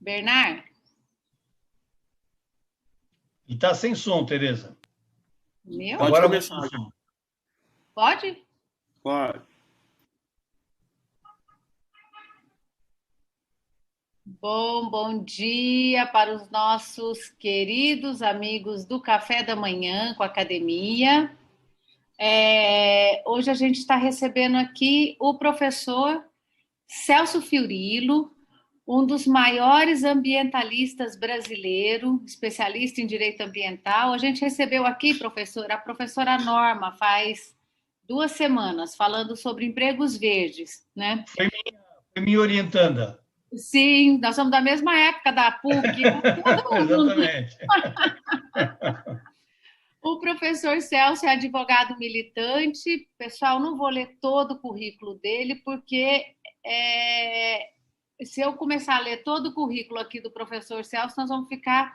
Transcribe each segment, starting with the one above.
Bernard? E está sem som, Tereza. Meu? Pode Agora começar. voltou o som. Pode? Pode. Bom dia para os nossos queridos amigos do Café da Manhã com a Academia. Hoje a gente está recebendo aqui o professor Celso Fiorilo, um dos maiores ambientalistas brasileiros, especialista em direito ambiental. A gente recebeu aqui, professor, a professora Norma, faz 2 semanas, falando sobre empregos verdes, né? Foi me orientando. Sim, nós somos da mesma época da PUC. Exatamente. O professor Celso é advogado militante. Pessoal, não vou ler todo o currículo dele, porque se eu começar a ler todo o currículo aqui do professor Celso, nós vamos ficar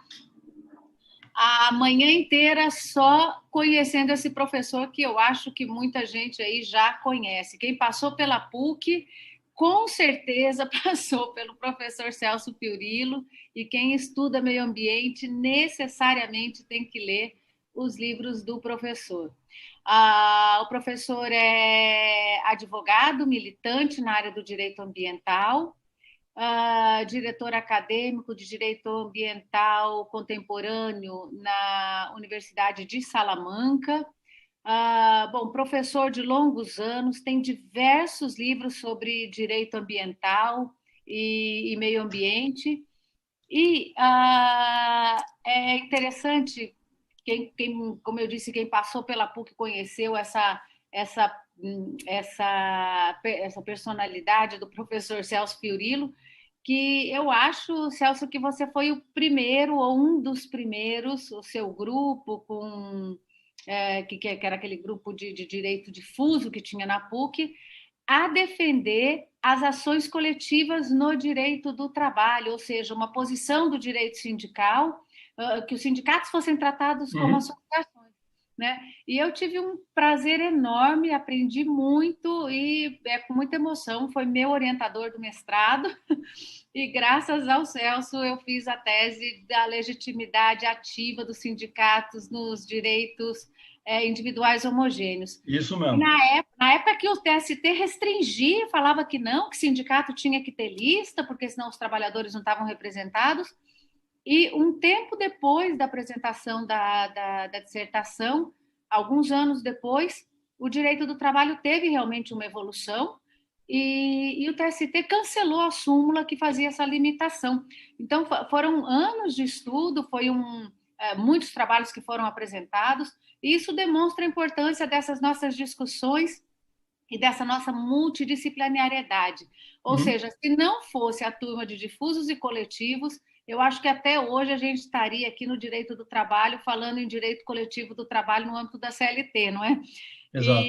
a manhã inteira só conhecendo esse professor, que eu acho que muita gente aí já conhece. Quem passou pela PUC, com certeza passou pelo professor Celso Fiorilo, e quem estuda meio ambiente necessariamente tem que ler os livros do professor. O professor é advogado, militante na área do direito ambiental, diretor acadêmico de Direito Ambiental Contemporâneo na Universidade de Salamanca. Bom, professor de longos anos, tem diversos livros sobre direito ambiental e meio ambiente. E é interessante, como eu disse, quem passou pela PUC conheceu essa personalidade do professor Celso Fiorilo, que eu acho, Celso, que você foi o primeiro ou um dos primeiros, o seu grupo, que era aquele grupo de direito difuso que tinha na PUC, a defender as ações coletivas no direito do trabalho, ou seja, uma posição do direito sindical, que os sindicatos fossem tratados como associações, né? E eu tive um prazer enorme, aprendi muito e com muita emoção, foi meu orientador do mestrado, e graças ao Celso eu fiz a tese da legitimidade ativa dos sindicatos nos direitos individuais homogêneos. Isso mesmo. Na época que o TST restringia, falava que não, que sindicato tinha que ter lista, porque senão os trabalhadores não estavam representados. E um tempo depois da apresentação da dissertação, alguns anos depois, o direito do trabalho teve realmente uma evolução e o TST cancelou a súmula que fazia essa limitação. Então, foram anos de estudo, muitos trabalhos que foram apresentados, e isso demonstra a importância dessas nossas discussões e dessa nossa multidisciplinariedade. Ou seja, se não fosse a turma de difusos e coletivos, eu acho que até hoje a gente estaria aqui no direito do trabalho, falando em direito coletivo do trabalho no âmbito da CLT, não é? Exato.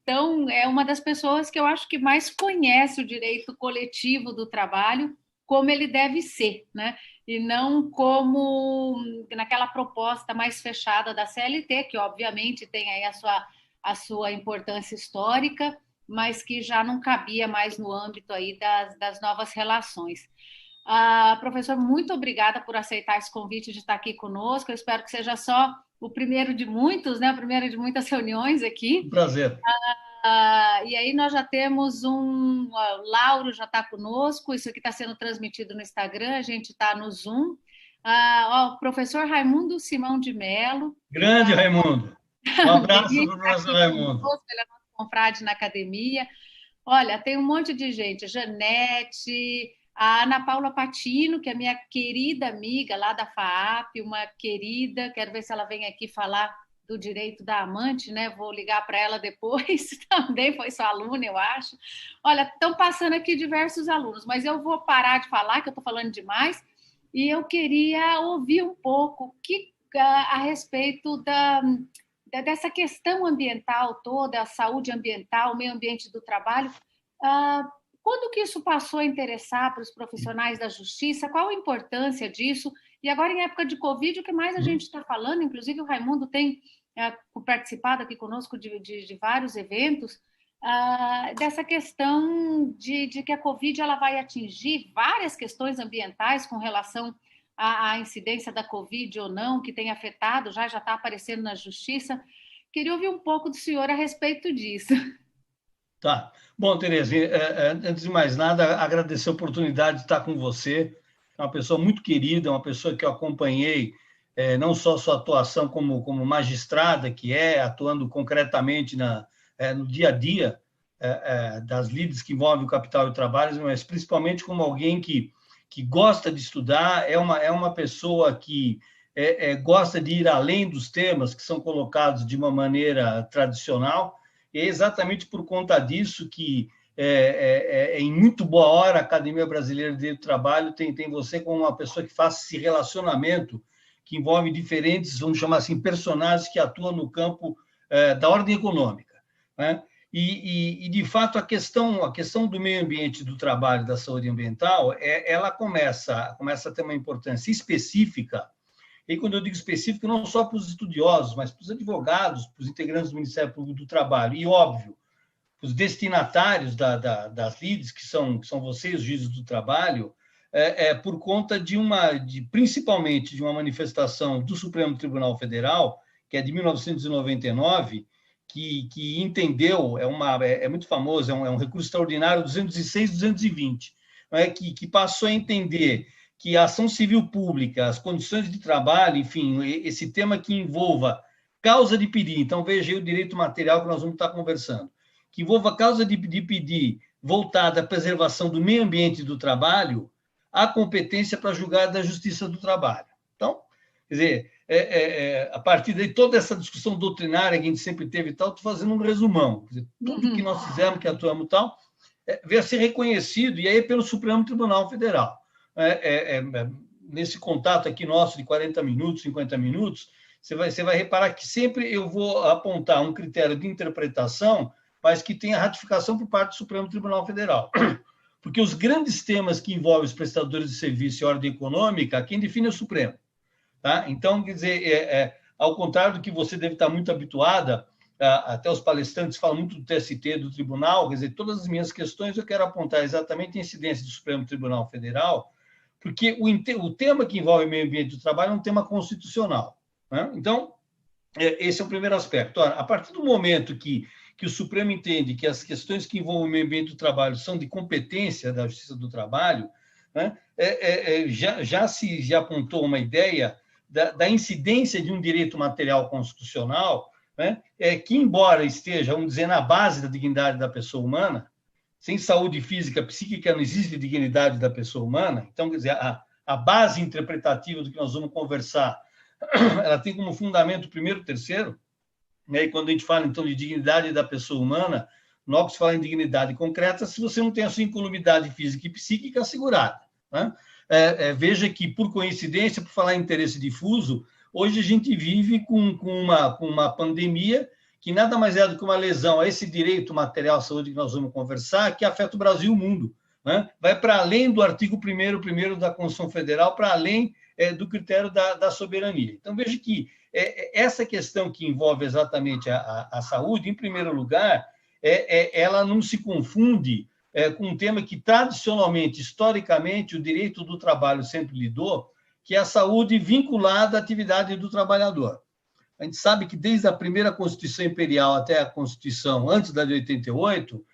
Então, é uma das pessoas que eu acho que mais conhece o direito coletivo do trabalho, como ele deve ser, né? E não como naquela proposta mais fechada da CLT, que obviamente tem aí a sua importância histórica, mas que já não cabia mais no âmbito aí das novas relações. Professor, muito obrigada por aceitar esse convite de estar aqui conosco. Eu espero que seja só o primeiro de muitos, né? O primeiro de muitas reuniões aqui. Um prazer. E aí nós já temos o Lauro já está conosco, isso aqui está sendo transmitido no Instagram, a gente está no Zoom. O professor Raimundo Simão de Mello. Grande Raimundo. Um abraço para o professor Raimundo. Ele é nosso confrade na academia. Olha, tem um monte de gente, Janete, a Ana Paula Patino, que é minha querida amiga lá da FAAP, uma querida, quero ver se ela vem aqui falar do direito da amante, né? Vou ligar para ela depois, também foi sua aluna, eu acho. Olha, estão passando aqui diversos alunos, mas eu vou parar de falar, que eu estou falando demais, e eu queria ouvir um pouco a respeito dessa questão ambiental toda, a saúde ambiental, o meio ambiente do trabalho. Quando que isso passou a interessar para os profissionais da justiça? Qual a importância disso? E agora, em época de Covid, o que mais a gente está falando? Inclusive, o Raimundo tem participado aqui conosco de vários eventos. dessa questão de que a Covid ela vai atingir várias questões ambientais com relação à incidência da Covid ou não, que tem afetado, já está aparecendo na justiça. Queria ouvir um pouco do senhor a respeito disso. Tá. Bom, Tereza, antes de mais nada, agradecer a oportunidade de estar com você. É uma pessoa muito querida, uma pessoa que eu acompanhei, não só sua atuação como magistrada, que atuando concretamente no dia a dia das lides que envolvem o capital e o trabalho, mas principalmente como alguém que gosta de estudar, é uma pessoa que gosta de ir além dos temas que são colocados de uma maneira tradicional. E é exatamente por conta disso que, em muito boa hora, a Academia Brasileira de Direito do Trabalho tem você como uma pessoa que faz esse relacionamento que envolve diferentes, vamos chamar assim, personagens que atuam no campo da ordem econômica, né? E, de fato, a questão do meio ambiente, do trabalho, da saúde ambiental, ela começa a ter uma importância específica. E quando eu digo específico, não só para os estudiosos, mas para os advogados, para os integrantes do Ministério Público do Trabalho, e, óbvio, os destinatários das lides, que são vocês, os juízes do trabalho, por conta principalmente de uma manifestação do Supremo Tribunal Federal, que é de 1999, que entendeu, é muito famoso, é um recurso extraordinário 206-220, que passou a entender que a ação civil pública, as condições de trabalho, enfim, esse tema que envolva causa de pedir, então veja aí o direito material que nós vamos estar conversando, que envolva causa de pedir voltada à preservação do meio ambiente do trabalho, há competência para julgar da Justiça do Trabalho. Então, quer dizer, a partir de toda essa discussão doutrinária que a gente sempre teve e tal, estou fazendo um resumão. Quer dizer, tudo que nós fizemos, que atuamos e tal, veio a ser reconhecido, e aí pelo Supremo Tribunal Federal. Nesse contato aqui nosso de 40 minutos, 50 minutos, você vai reparar que sempre eu vou apontar um critério de interpretação, mas que tenha ratificação por parte do Supremo Tribunal Federal. Porque os grandes temas que envolvem os prestadores de serviço e ordem econômica, quem define é o Supremo. Tá? Então, quer dizer, ao contrário do que você deve estar muito habituada, até os palestrantes falam muito do TST, do Tribunal, quer dizer, todas as minhas questões eu quero apontar exatamente a incidência do Supremo Tribunal Federal, porque o tema que envolve o meio ambiente do trabalho é um tema constitucional, né? Então, esse é o primeiro aspecto. Ora, a partir do momento que o Supremo entende que as questões que envolvem o meio ambiente do trabalho são de competência da Justiça do Trabalho, né, já se apontou uma ideia da incidência de um direito material constitucional, né, que, embora esteja, vamos dizer, na base da dignidade da pessoa humana, sem saúde física, psíquica, não existe dignidade da pessoa humana. Então, quer dizer, a base interpretativa do que nós vamos conversar, ela tem como fundamento o primeiro e o terceiro, né? E quando a gente fala, então, de dignidade da pessoa humana, logo se fala em dignidade concreta se você não tem a sua incolumidade física e psíquica assegurada, né? Veja que, por coincidência, por falar em interesse difuso, hoje a gente vive com uma pandemia que nada mais é do que uma lesão a esse direito material à saúde que nós vamos conversar, que afeta o Brasil e o mundo, né? Vai para além do artigo 1º da Constituição Federal, para além do critério da soberania. Então, veja que essa questão que envolve exatamente a saúde, em primeiro lugar, ela não se confunde com um tema que, tradicionalmente, historicamente, o direito do trabalho sempre lidou, que é a saúde vinculada à atividade do trabalhador. A gente sabe que desde a primeira Constituição Imperial até a Constituição antes da de 88,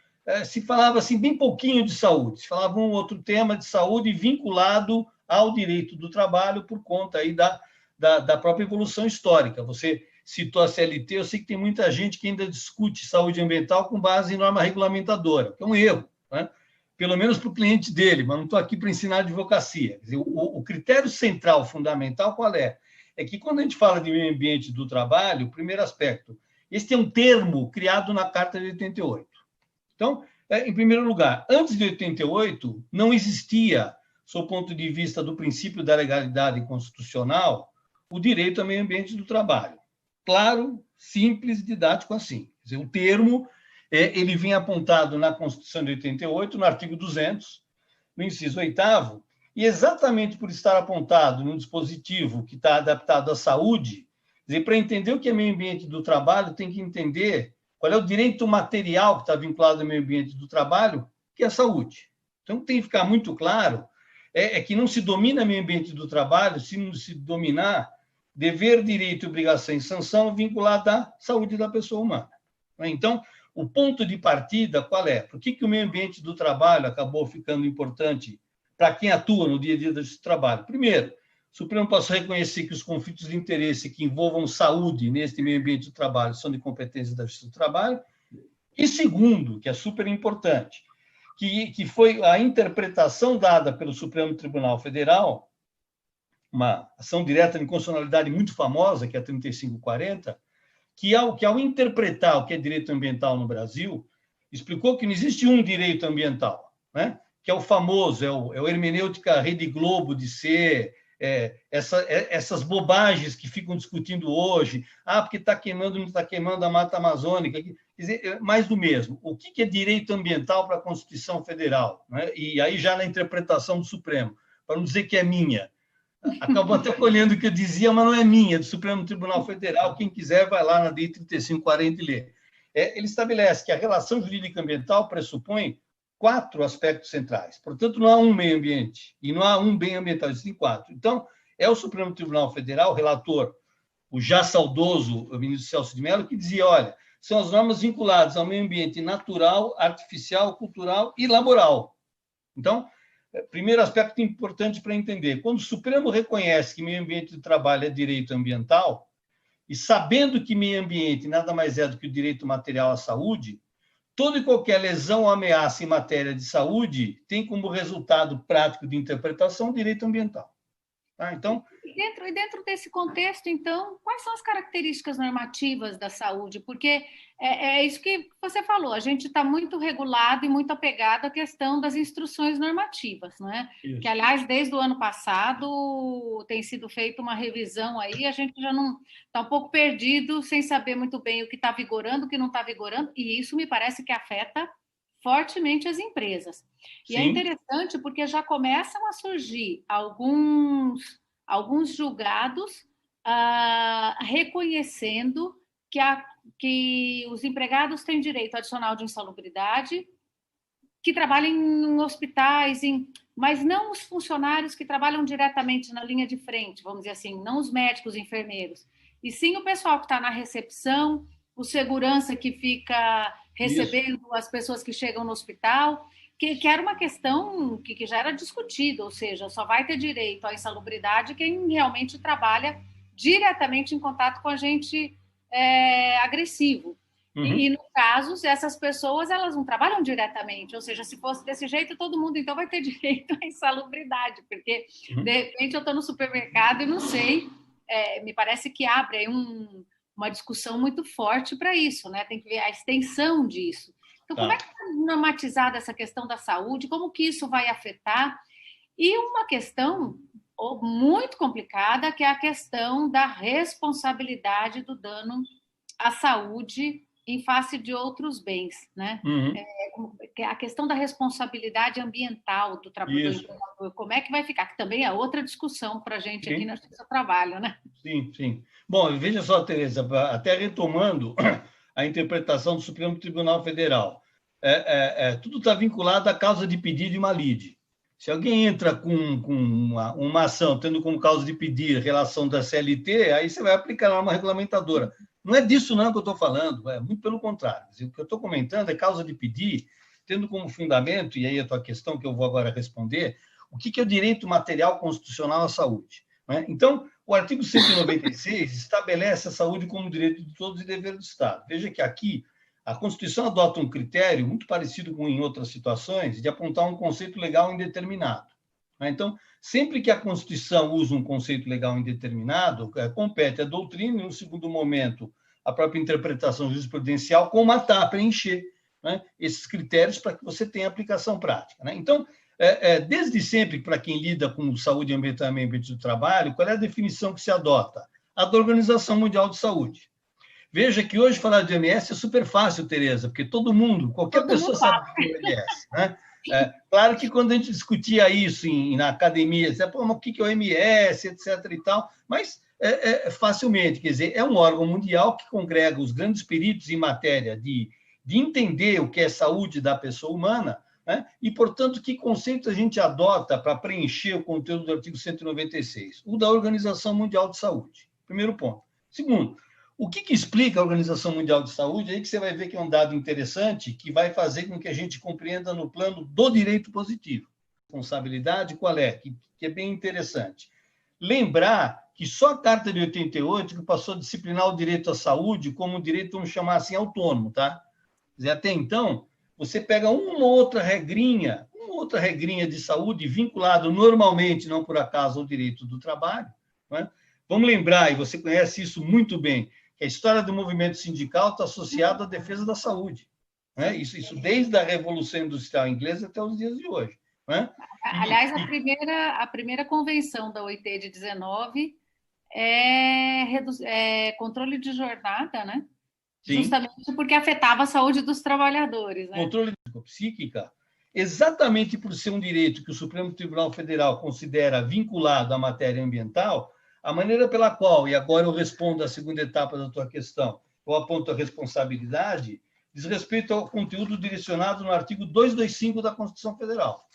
se falava assim bem pouquinho de saúde, se falava um outro tema de saúde vinculado ao direito do trabalho por conta aí da própria evolução histórica. Você citou a CLT, eu sei que tem muita gente que ainda discute saúde ambiental com base em norma regulamentadora, que é um erro, né? Pelo menos para o cliente dele, mas não estou aqui para ensinar advocacia. Quer dizer, o critério central, fundamental, qual é? É que quando a gente fala de meio ambiente do trabalho, o primeiro aspecto, esse é um termo criado na Carta de 88. Então, em primeiro lugar, antes de 88, não existia, sob o ponto de vista do princípio da legalidade constitucional, o direito ao meio ambiente do trabalho. Claro, simples, didático assim. Quer dizer, o termo, ele vem apontado na Constituição de 88, no artigo 200, no inciso 8º, e exatamente por estar apontado num dispositivo que está adaptado à saúde, quer dizer, para entender o que é meio ambiente do trabalho, tem que entender qual é o direito material que está vinculado ao meio ambiente do trabalho, que é a saúde. Então, tem que ficar muito claro que não se domina meio ambiente do trabalho se não se dominar dever, direito, obrigação e sanção vinculada à saúde da pessoa humana. Então, o ponto de partida qual é? Por que o meio ambiente do trabalho acabou ficando importante para quem atua no dia a dia do trabalho? Primeiro, o Supremo passou a reconhecer que os conflitos de interesse que envolvam saúde neste meio ambiente do trabalho são de competência da Justiça do Trabalho. E segundo, que é super importante, que foi a interpretação dada pelo Supremo Tribunal Federal, uma ação direta de inconstitucionalidade muito famosa, que é a 3540, que ao interpretar o que é direito ambiental no Brasil, explicou que não existe um direito ambiental, né? Que é o famoso, é o hermenêutica Rede Globo de ser, essas bobagens que ficam discutindo hoje, porque está queimando, não está queimando a Mata Amazônica, quer dizer, mais do mesmo. O que é direito ambiental para a Constituição Federal? Né? E aí já na interpretação do Supremo, para não dizer que é minha, acabou até colhendo o que eu dizia, mas não é minha, é do Supremo Tribunal Federal. Quem quiser vai lá na DI 3540 e lê. Ele estabelece que a relação jurídica ambiental pressupõe 4 aspectos centrais. Portanto, não há um meio ambiente e não há um bem ambiental, existem 4. Então, é o Supremo Tribunal Federal, o relator, o já saudoso o ministro Celso de Mello, que dizia, olha, são as normas vinculadas ao meio ambiente natural, artificial, cultural e laboral. Então, primeiro aspecto importante para entender, quando o Supremo reconhece que meio ambiente de trabalho é direito ambiental, e sabendo que meio ambiente nada mais é do que o direito material à saúde, toda e qualquer lesão ou ameaça em matéria de saúde tem como resultado prático de interpretação o direito ambiental. Tá? Então, dentro desse contexto, então, quais são as características normativas da saúde? Porque é isso que você falou, a gente está muito regulado e muito apegado à questão das instruções normativas, não é? Isso. Que, aliás, desde o ano passado tem sido feita uma revisão aí, a gente já não está um pouco perdido, sem saber muito bem o que está vigorando, o que não está vigorando, e isso me parece que afeta fortemente as empresas. E Sim. É interessante porque já começam a surgir alguns julgados reconhecendo que os empregados têm direito adicional de insalubridade, que trabalham em hospitais, mas não os funcionários que trabalham diretamente na linha de frente, vamos dizer assim, não os médicos, enfermeiros, e sim o pessoal que está na recepção, o segurança que fica recebendo Isso. as pessoas que chegam no hospital, que era uma questão que já era discutida, ou seja, só vai ter direito à insalubridade quem realmente trabalha diretamente em contato com agente agressivo. Uhum. E, no caso, essas pessoas elas não trabalham diretamente, ou seja, se fosse desse jeito, todo mundo então vai ter direito à insalubridade, porque, de repente, eu estou no supermercado e não sei, me parece que abre aí uma discussão muito forte para isso, né? Tem que ver a extensão disso. Então, como é que está normatizada essa questão da saúde? Como que isso vai afetar? E uma questão muito complicada, que é a questão da responsabilidade do dano à saúde em face de outros bens, né? Uhum. A questão da responsabilidade ambiental do trabalhador. Como é que vai ficar? Que também é outra discussão para a gente aqui na Justiça do Trabalho, né? Sim, sim. Bom, veja só, Tereza, até retomando a interpretação do Supremo Tribunal Federal, tudo está vinculado à causa de pedido e uma lide. Se alguém entra com uma ação tendo como causa de pedir relação da CLT, aí você vai aplicar a norma regulamentadora. Não é disso não que eu estou falando, muito pelo contrário. O que eu estou comentando é causa de pedir, tendo como fundamento, e aí a tua questão que eu vou agora responder, o que é o direito material constitucional à saúde. Né? Então, o artigo 196 estabelece a saúde como direito de todos e dever do Estado. Veja que aqui a Constituição adota um critério muito parecido com em outras situações, de apontar um conceito legal indeterminado. Então, sempre que a Constituição usa um conceito legal indeterminado, compete à doutrina, e, no segundo momento, a própria interpretação jurisprudencial, comatar, preencher esses critérios para que você tenha aplicação prática. Então, desde sempre, para quem lida com saúde ambiental e meio ambiente do trabalho, qual é a definição que se adota? A da Organização Mundial de Saúde. Veja que hoje falar de OMS é super fácil, Tereza, porque qualquer pessoa sabe o que é OMS, né? Claro que quando a gente discutia isso na academia, dizia, mas o que é OMS, etc. e tal, mas facilmente. Quer dizer, é um órgão mundial que congrega os grandes peritos em matéria de entender o que é saúde da pessoa humana, né? E, portanto, que conceito a gente adota para preencher o conteúdo do artigo 196? O da Organização Mundial de Saúde. Primeiro ponto. Segundo, o que explica a Organização Mundial de Saúde? Aí que você vai ver que é um dado interessante que vai fazer com que a gente compreenda no plano do direito positivo. Responsabilidade qual é? Que é bem interessante. Lembrar que só a Carta de 88 que passou a disciplinar o direito à saúde como um direito, vamos chamar assim, autônomo, tá? Quer dizer, até então, você pega uma outra regrinha de saúde vinculado normalmente, não por acaso, ao direito do trabalho, né? Vamos lembrar, e você conhece isso muito bem, que a história do movimento sindical está associada à defesa da saúde, né? Isso desde a Revolução Industrial Inglesa até os dias de hoje, né? Aliás, a primeira convenção da OIT de 19 é controle de jornada, né? Sim. Justamente porque afetava a saúde dos trabalhadores, né? Controle psíquica, exatamente por ser um direito que o Supremo Tribunal Federal considera vinculado à matéria ambiental, a maneira pela qual, e agora eu respondo à segunda etapa da tua questão, eu aponto a responsabilidade, diz respeito ao conteúdo direcionado no artigo 225 da Constituição Federal.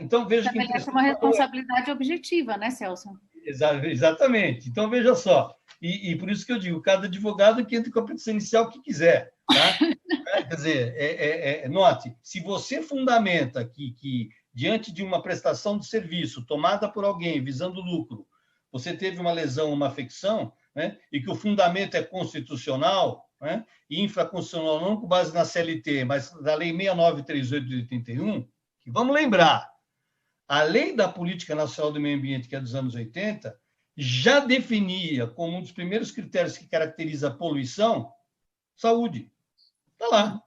Então, veja que estabelece uma responsabilidade objetiva, né, Celso? Exatamente. Então, veja só. E por isso que eu digo, cada advogado que entra com a petição inicial que quiser. Tá? Quer dizer, note, se você fundamenta que, diante de uma prestação de serviço tomada por alguém visando lucro, você teve uma lesão, uma afecção, né, e que o fundamento é constitucional, né, e infraconstitucional não com base na CLT, mas da Lei 6938 de 81, que vamos lembrar, a Lei da Política Nacional do Meio Ambiente, que é dos anos 80, já definia como um dos primeiros critérios que caracteriza a poluição, saúde. Está lá.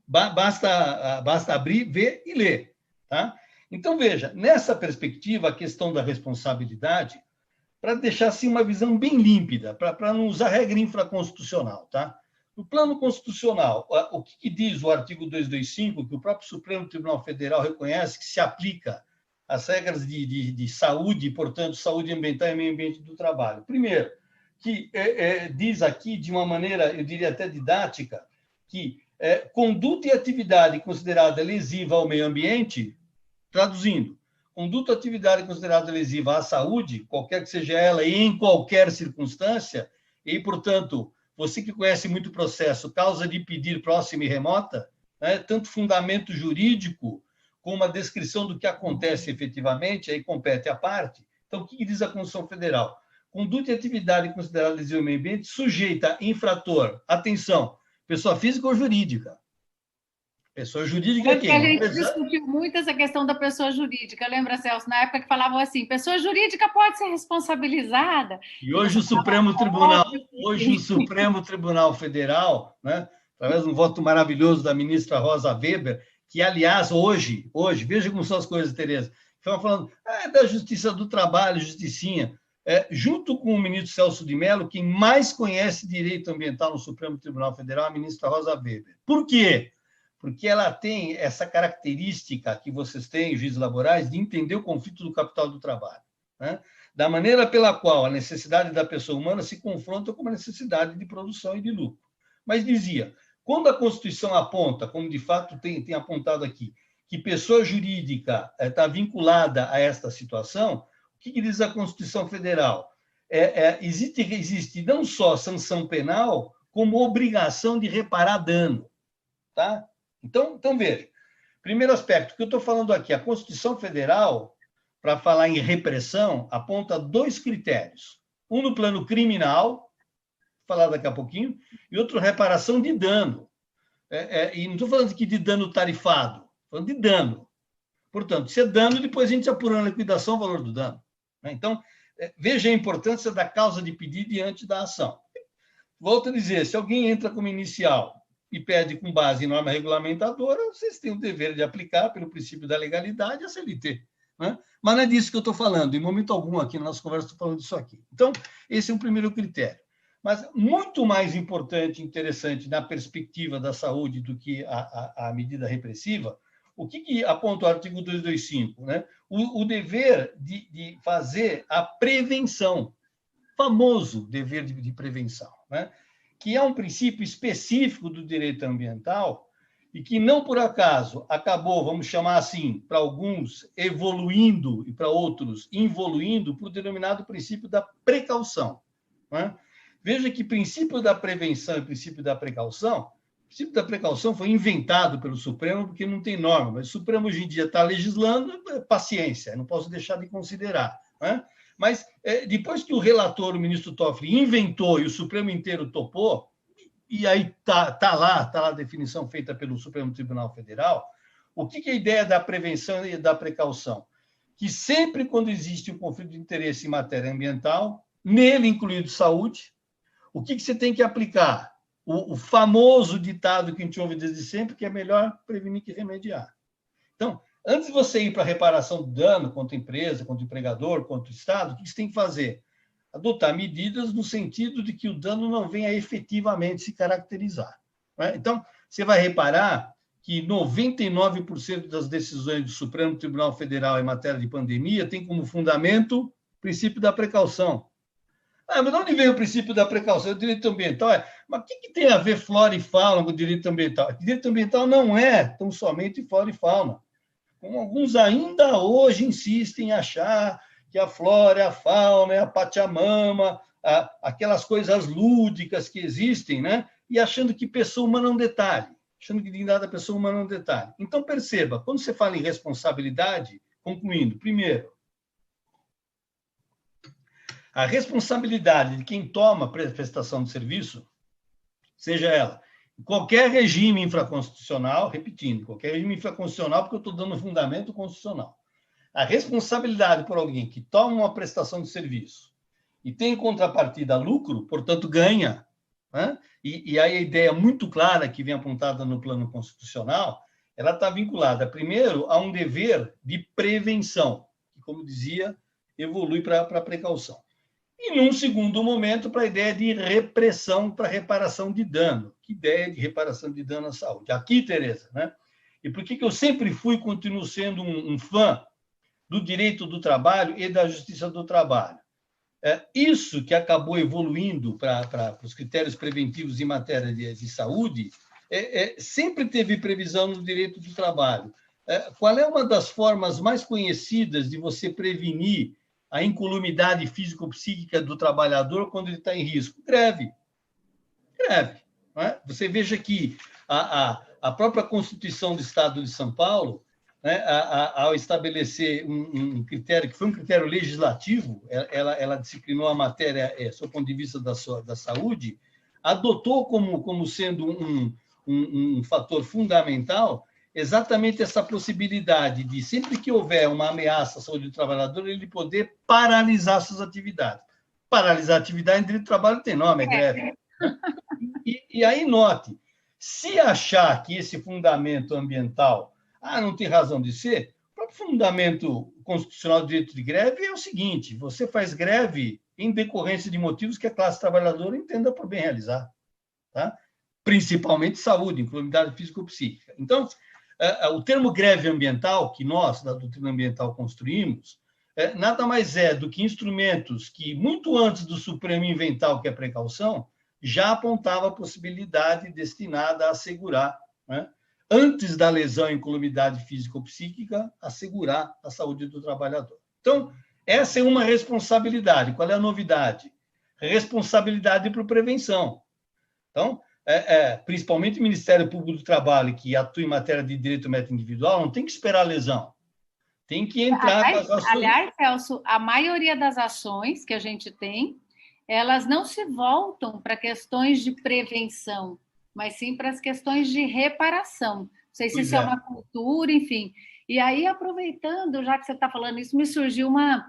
Basta abrir, ver e ler. Tá? Então, veja, nessa perspectiva, a questão da responsabilidade, para deixar assim, uma visão bem límpida, para não usar regra infraconstitucional. Tá? No plano constitucional, o que diz o artigo 225, que o próprio Supremo Tribunal Federal reconhece que se aplica às regras de saúde, portanto, saúde ambiental e meio ambiente do trabalho. Primeiro, que diz aqui, de uma maneira, eu diria até didática, que conduta e atividade considerada lesiva ao meio ambiente, traduzindo, conduta ou atividade considerada lesiva à saúde, qualquer que seja ela e em qualquer circunstância, e, portanto, você que conhece muito o processo, causa de pedir próxima e remota, né, tanto fundamento jurídico como a descrição do que acontece efetivamente, aí compete à parte. Então, o que diz a Constituição Federal? Conduta e atividade considerada lesiva ao meio ambiente sujeita infrator, atenção, pessoa física ou jurídica. Pessoa jurídica é quem? A gente discutiu muito essa questão da pessoa jurídica. Lembra, Celso, na época que falavam assim, pessoa jurídica pode ser responsabilizada. E hoje o Supremo Tribunal Federal, né, através de um voto maravilhoso da ministra Rosa Weber, que, aliás, hoje, veja como são as coisas, Tereza, estava falando da Justiça do Trabalho, Justicinha, junto com o ministro Celso de Mello, quem mais conhece direito ambiental no Supremo Tribunal Federal é a ministra Rosa Weber. Por quê? Porque ela tem essa característica que vocês têm, juízes laborais, de entender o conflito do capital do trabalho, né? Da maneira pela qual a necessidade da pessoa humana se confronta com a necessidade de produção e de lucro. Mas dizia, quando a Constituição aponta, como de fato tem apontado aqui, que pessoa jurídica está vinculada a esta situação, o que diz a Constituição Federal? Existe não só sanção penal, como obrigação de reparar dano. Tá? Então, veja. Primeiro aspecto, o que eu estou falando aqui, a Constituição Federal, para falar em repressão, aponta 2 critérios. Um no plano criminal, vou falar daqui a pouquinho, e outro, reparação de dano. E não estou falando aqui de dano tarifado, estou falando de dano. Portanto, se é dano, depois a gente apura na liquidação o valor do dano. Então, veja a importância da causa de pedido diante da ação. Volto a dizer, se alguém entra como inicial e pede com base em norma regulamentadora, vocês têm o dever de aplicar, pelo princípio da legalidade, a CLT. Né? Mas não é disso que eu estou falando, em momento algum aqui na nossa conversa estou falando disso aqui. Então, esse é o primeiro critério. Mas muito mais importante e interessante na perspectiva da saúde do que a medida repressiva, o que aponta o artigo 225? Né? O dever de fazer a prevenção. famoso dever de prevenção, né? Que é um princípio específico do direito ambiental e que, não por acaso, acabou, vamos chamar assim, para alguns, evoluindo e para outros, involuindo para o denominado princípio da precaução, né? Veja que princípio da prevenção e princípio da precaução, o princípio da precaução foi inventado pelo Supremo porque não tem norma, mas o Supremo hoje em dia está legislando, paciência, não posso deixar de considerar, né? Mas depois que o relator, o ministro Toffoli, inventou e o Supremo inteiro topou, e aí tá lá a definição feita pelo Supremo Tribunal Federal, o que é a ideia da prevenção e da precaução? Que sempre quando existe um conflito de interesse em matéria ambiental, nele incluído saúde, o que você tem que aplicar? O famoso ditado que a gente ouve desde sempre, que é melhor prevenir que remediar. Então, antes de você ir para a reparação do dano contra a empresa, contra o empregador, contra o Estado, o que você tem que fazer? Adotar medidas no sentido de que o dano não venha efetivamente se caracterizar, né? Então, você vai reparar que 99% das decisões do Supremo Tribunal Federal em matéria de pandemia tem como fundamento o princípio da precaução. Mas de onde vem o princípio da precaução? O direito ambiental mas o que tem a ver flora e fauna com o direito ambiental? O direito ambiental não é tão somente flora e fauna. Como alguns ainda hoje insistem em achar que a flora, a fauna, a Pachamama, aquelas coisas lúdicas que existem, né? E achando que pessoa humana é um detalhe, achando que dignidade da pessoa humana é um detalhe. Então, perceba, quando você fala em responsabilidade, concluindo, primeiro, a responsabilidade de quem toma prestação de serviço, seja ela em qualquer regime infraconstitucional, repetindo, qualquer regime infraconstitucional, porque eu estou dando fundamento constitucional. A responsabilidade por alguém que toma uma prestação de serviço e tem em contrapartida lucro, portanto, ganha, né? E aí a ideia muito clara que vem apontada no plano constitucional, ela está vinculada, primeiro, a um dever de prevenção, que, como dizia, evolui para a precaução. E, num segundo momento, para a ideia de repressão para reparação de dano. Que ideia de reparação de dano à saúde? Aqui, Tereza, né? E por que eu sempre fui e continuo sendo um fã do direito do trabalho e da justiça do trabalho? Isso que acabou evoluindo para os critérios preventivos em matéria de saúde, sempre teve previsão no direito do trabalho. Qual é uma das formas mais conhecidas de você prevenir a incolumidade físico-psíquica do trabalhador quando ele está em risco? Greve. Greve. Não é? Você veja que a própria Constituição do Estado de São Paulo, né, ao estabelecer um critério, que foi um critério legislativo, ela disciplinou a matéria, sob o ponto de vista da saúde, adotou como sendo um fator fundamental exatamente essa possibilidade de, sempre que houver uma ameaça à saúde do trabalhador, ele poder paralisar suas atividades. Paralisar a atividade em direito do trabalho tem nome, é greve. E aí, note, se achar que esse fundamento ambiental não tem razão de ser, o próprio fundamento constitucional do direito de greve é o seguinte: você faz greve em decorrência de motivos que a classe trabalhadora entenda por bem realizar, tá? Principalmente saúde, incolumidade físico-psíquica. Então, o termo greve ambiental, que nós, da doutrina ambiental, construímos, nada mais é do que instrumentos que, muito antes do Supremo inventar o que é precaução, já apontava a possibilidade destinada a assegurar, né, antes da lesão em incolumidade físico-psíquica, assegurar a saúde do trabalhador. Então, essa é uma responsabilidade. Qual é a novidade? Responsabilidade por prevenção. Então, principalmente o Ministério Público do Trabalho, que atua em matéria de direito médico individual, não tem que esperar a lesão. Tem que entrar com as ações. Aliás, Celso, a maioria das ações que a gente tem, elas não se voltam para questões de prevenção, mas sim para as questões de reparação. Não sei se isso é uma cultura, enfim. E aí, aproveitando, já que você está falando isso, me surgiu uma...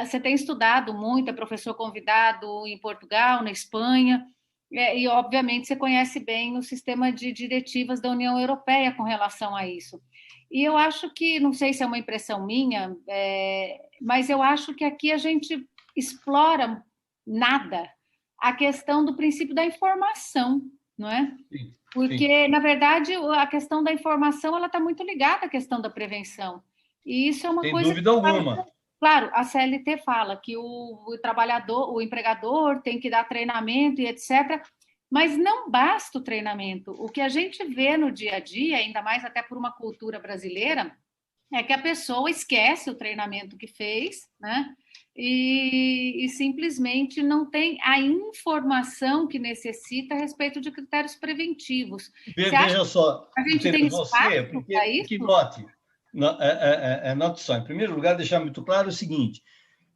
Você tem estudado muito, é professor convidado em Portugal, na Espanha, e, obviamente, você conhece bem o sistema de diretivas da União Europeia com relação a isso. E eu acho que, não sei se é uma impressão minha, mas eu acho que aqui a gente explora nada a questão do princípio da informação, não é? Sim, porque, na verdade, a questão da informação ela está muito ligada à questão da prevenção. E isso é uma Sem coisa dúvida alguma. Claro, a CLT fala que o trabalhador, o empregador tem que dar treinamento e etc., mas não basta o treinamento. O que a gente vê no dia a dia, ainda mais até por uma cultura brasileira, é que a pessoa esquece o treinamento que fez, né? E simplesmente não tem a informação que necessita a respeito de critérios preventivos. Você acha Veja só, que a gente tem você, espaço para porque isso? note, note só, em primeiro lugar, deixar muito claro o seguinte: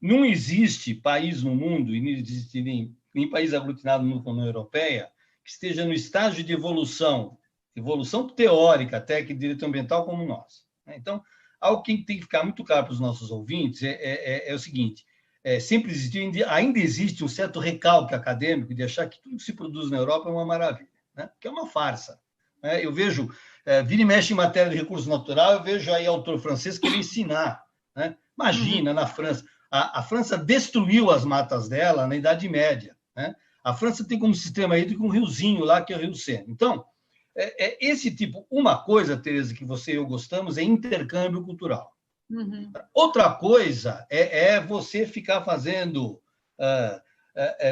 não existe país no mundo, e não existe nem país aglutinado na União Europeia, que esteja no estágio de evolução teórica até que direito ambiental como nós. Então, algo que tem que ficar muito claro para os nossos ouvintes é o seguinte: sempre existiu, ainda existe um certo recalque acadêmico de achar que tudo que se produz na Europa é uma maravilha, né? Que é uma farsa. Né? Eu vejo, vira e mexe em matéria de recurso natural, eu vejo aí autor francês querer ensinar. Né? Imagina, na França, a França destruiu as matas dela na Idade Média. Né? A França tem como sistema hídrico um riozinho lá, que é o Rio Sena. Então, esse tipo, uma coisa, Tereza, que você e eu gostamos, é intercâmbio cultural. Outra coisa é você ficar fazendo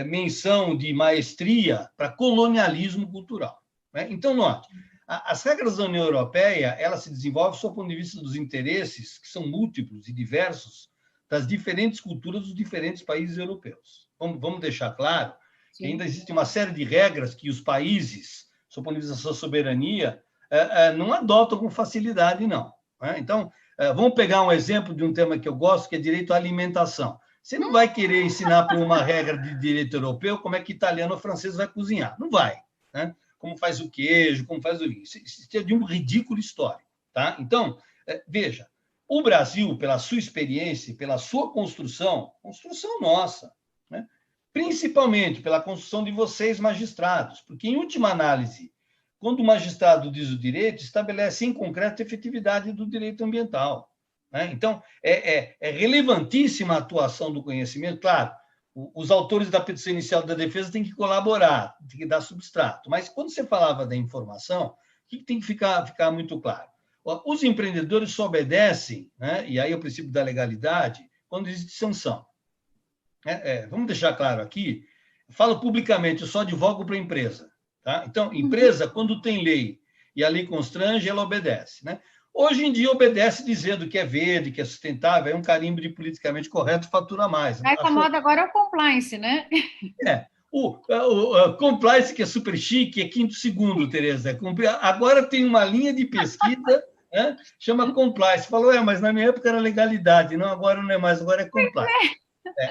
menção de maestria para colonialismo cultural. Né? Então, note, as regras da União Europeia, ela se desenvolve sob o ponto de vista dos interesses, que são múltiplos e diversos, das diferentes culturas dos diferentes países europeus. Vamos deixar claro que ainda existe uma série de regras que os países, sob o ponto de vista da sua soberania, não adotam com facilidade, não. Né? Então, vamos pegar um exemplo de um tema que eu gosto, que é direito à alimentação. Você não vai querer ensinar por uma regra de direito europeu como é que italiano ou francês vai cozinhar. Não vai. Né? Como faz o queijo, como faz o vinho. Isso é de um ridículo histórico. Tá? Então, veja, o Brasil, pela sua experiência, pela sua construção nossa, né? Principalmente pela construção de vocês, magistrados, porque, em última análise, quando o magistrado diz o direito, estabelece em concreto a efetividade do direito ambiental. Né? Então, é relevantíssima a atuação do conhecimento. Claro, os autores da petição inicial da defesa têm que colaborar, têm que dar substrato. Mas, quando você falava da informação, o que tem que ficar muito claro? Os empreendedores só obedecem, né? E aí o princípio da legalidade, quando existe sanção. Vamos deixar claro aqui, falo publicamente, eu só advogo para a empresa. Tá? Então, empresa, quando tem lei e a lei constrange, ela obedece. Né? Hoje em dia, obedece dizendo que é verde, que é sustentável, é um carimbo de politicamente correto, fatura mais. Essa moda agora é o compliance, né? O compliance, que é super chique, é quinto segundo, Tereza. Agora tem uma linha de pesquisa, né, chama compliance. Falou, mas na minha época era legalidade. Não, agora não é mais, agora é compliance.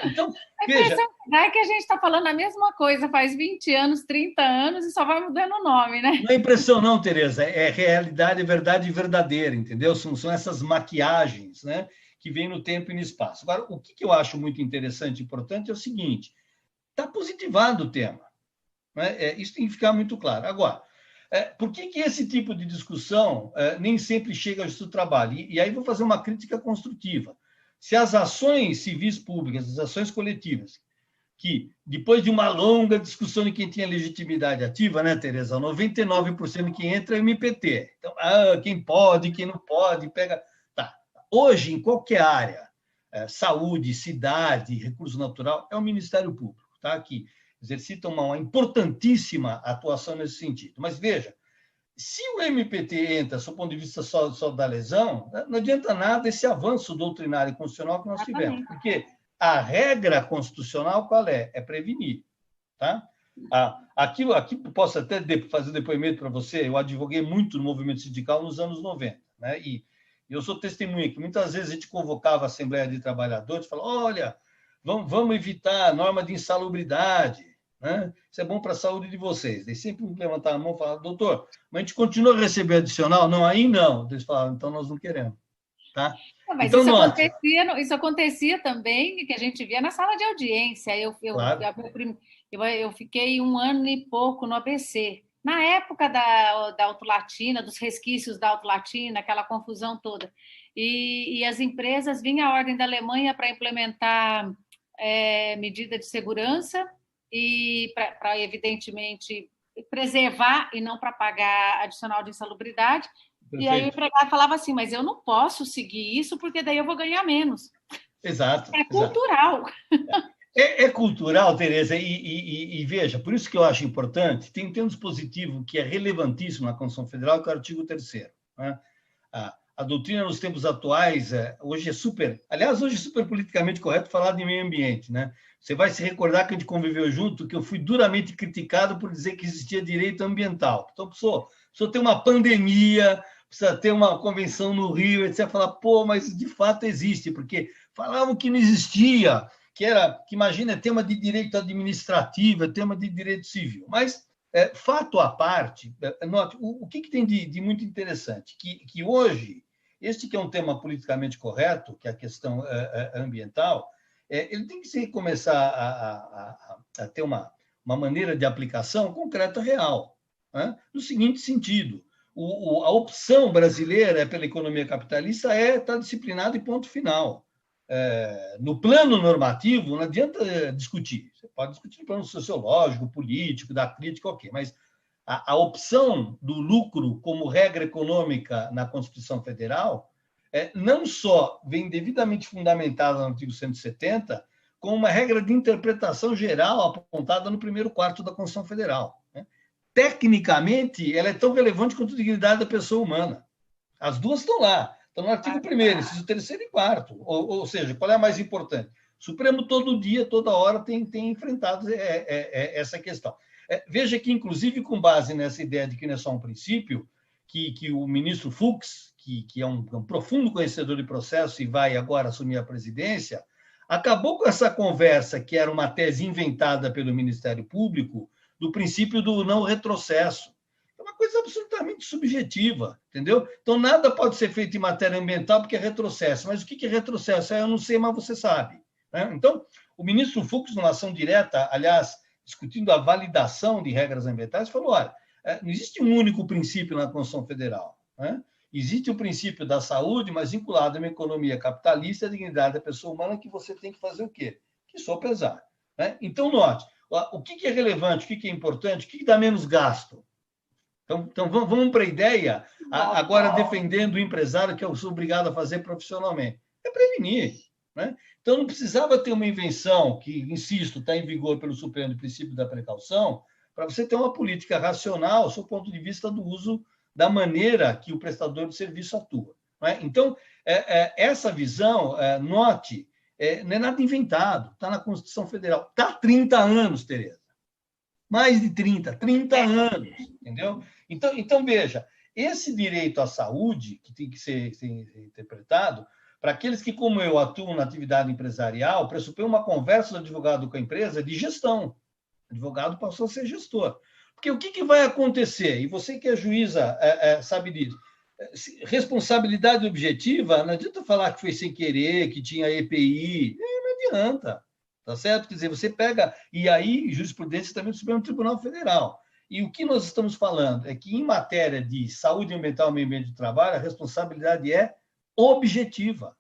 Então, veja... É que a gente está falando a mesma coisa faz 20 anos, 30 anos, e só vai mudando o nome, né? Não é impressão, não, Tereza. É realidade, é verdade verdadeira, entendeu? São essas maquiagens, né, que vêm no tempo e no espaço. Agora, o que eu acho muito interessante e importante é o seguinte: está positivado o tema. Né? Isso tem que ficar muito claro. Agora, por que esse tipo de discussão nem sempre chega ao Justiça do Trabalho? E aí vou fazer uma crítica construtiva. Se as ações civis públicas, as ações coletivas, que depois de uma longa discussão de quem tinha legitimidade ativa, né, Tereza? 99% que entra é o MPT. Então, quem pode, quem não pode, pega... Tá. Hoje, em qualquer área, saúde, cidade, recurso natural, é o Ministério Público, tá? Que exercita uma importantíssima atuação nesse sentido. Mas, veja, se o MPT entra, do ponto de vista só da lesão, não adianta nada esse avanço doutrinário e constitucional que nós tivemos, porque a regra constitucional qual é? É prevenir. Tá? Aqui posso até fazer depoimento para você, eu advoguei muito no movimento sindical nos anos 90, né? E eu sou testemunha que muitas vezes a gente convocava a Assembleia de Trabalhadores e falava, olha, vamos evitar a norma de insalubridade, né? Isso é bom para a saúde de vocês. Eles sempre levantavam a mão e falavam, doutor, mas a gente continua a receber adicional? Não, aí não. Eles falavam, então nós não queremos. Tá? Mas então, isso acontecia também, que a gente via na sala de audiência. Claro. Eu fiquei 1 ano e pouco no ABC. Na época da autolatina, dos resquícios da autolatina, aquela confusão toda. E as empresas vinham a ordem da Alemanha para implementar medida de segurança e para, evidentemente, preservar e não para pagar adicional de insalubridade. Perfeito. E aí o empregado falava assim, mas eu não posso seguir isso porque daí eu vou ganhar menos. Exato. É cultural. É cultural, Tereza, e veja, por isso que eu acho importante, tem um dispositivo que é relevantíssimo na Constituição Federal, que é o artigo 3º, né? A doutrina nos tempos atuais, hoje é super, aliás, hoje é super politicamente correto falar de meio ambiente, né? Você vai se recordar que a gente conviveu junto, que eu fui duramente criticado por dizer que existia direito ambiental. Então, precisa ter uma pandemia, precisa ter uma convenção no Rio, etc. Falar, pô, mas de fato existe, porque falavam que não existia, que imagina, é tema de direito administrativo, é tema de direito civil. Mas, fato à parte, note, o que tem de muito interessante? Que hoje, este que é um tema politicamente correto, que é a questão ambiental, ele tem que começar a ter uma maneira de aplicação concreta real, né? No seguinte sentido, a opção brasileira pela economia capitalista está disciplinada e ponto final. No plano normativo, não adianta discutir. Você pode discutir no plano sociológico, político, da crítica, ok, mas a opção do lucro como regra econômica na Constituição Federal não só vem devidamente fundamentada no artigo 170, como uma regra de interpretação geral apontada no primeiro quarto da Constituição Federal, né? Tecnicamente, ela é tão relevante quanto a dignidade da pessoa humana. As duas estão lá. Estão no artigo 1º, inciso 3º e 4º. Ou seja, qual é a mais importante? O Supremo, todo dia, toda hora, tem enfrentado essa questão. Veja que, inclusive, com base nessa ideia de que não é só um princípio, que o ministro Fux, que é um profundo conhecedor de processo e vai agora assumir a presidência, acabou com essa conversa, que era uma tese inventada pelo Ministério Público, do princípio do não retrocesso. É uma coisa absolutamente subjetiva, entendeu? Então, nada pode ser feito em matéria ambiental porque é retrocesso. Mas o que é retrocesso? Eu não sei, mas você sabe, né? Então, o ministro Fux, numa ação direta, aliás, discutindo a validação de regras ambientais, falou, olha, não existe um único princípio na Constituição Federal, né? Existe o princípio da saúde, mas vinculado a uma economia capitalista e a dignidade da pessoa humana, que você tem que fazer o quê? Que sopesar, né? Então, note, o que é relevante, o que é importante, o que dá menos gasto. Então vamos para a ideia, agora defendendo o empresário, que eu sou obrigado a fazer profissionalmente. É prevenir, né? Então, não precisava ter uma invenção que, insisto, está em vigor pelo Supremo, do princípio da precaução, para você ter uma política racional, do ponto de vista do uso da maneira que o prestador de serviço atua, né? Então, essa visão, note, não é nada inventado, está na Constituição Federal. Está há 30 anos, Tereza. Mais de 30 anos, entendeu? Então, veja, esse direito à saúde, que tem que ser interpretado, para aqueles que, como eu, atuam na atividade empresarial, pressupõe uma conversa do advogado com a empresa de gestão. O advogado passou a ser gestor. Porque o que vai acontecer? E você que é juíza sabe disso. Responsabilidade objetiva, não adianta falar que foi sem querer, que tinha EPI, não adianta. Tá certo? Quer dizer, você pega, e aí jurisprudência também do Supremo Tribunal Federal. E o que nós estamos falando é que, em matéria de saúde ambiental e meio ambiente de trabalho, a responsabilidade é objetiva.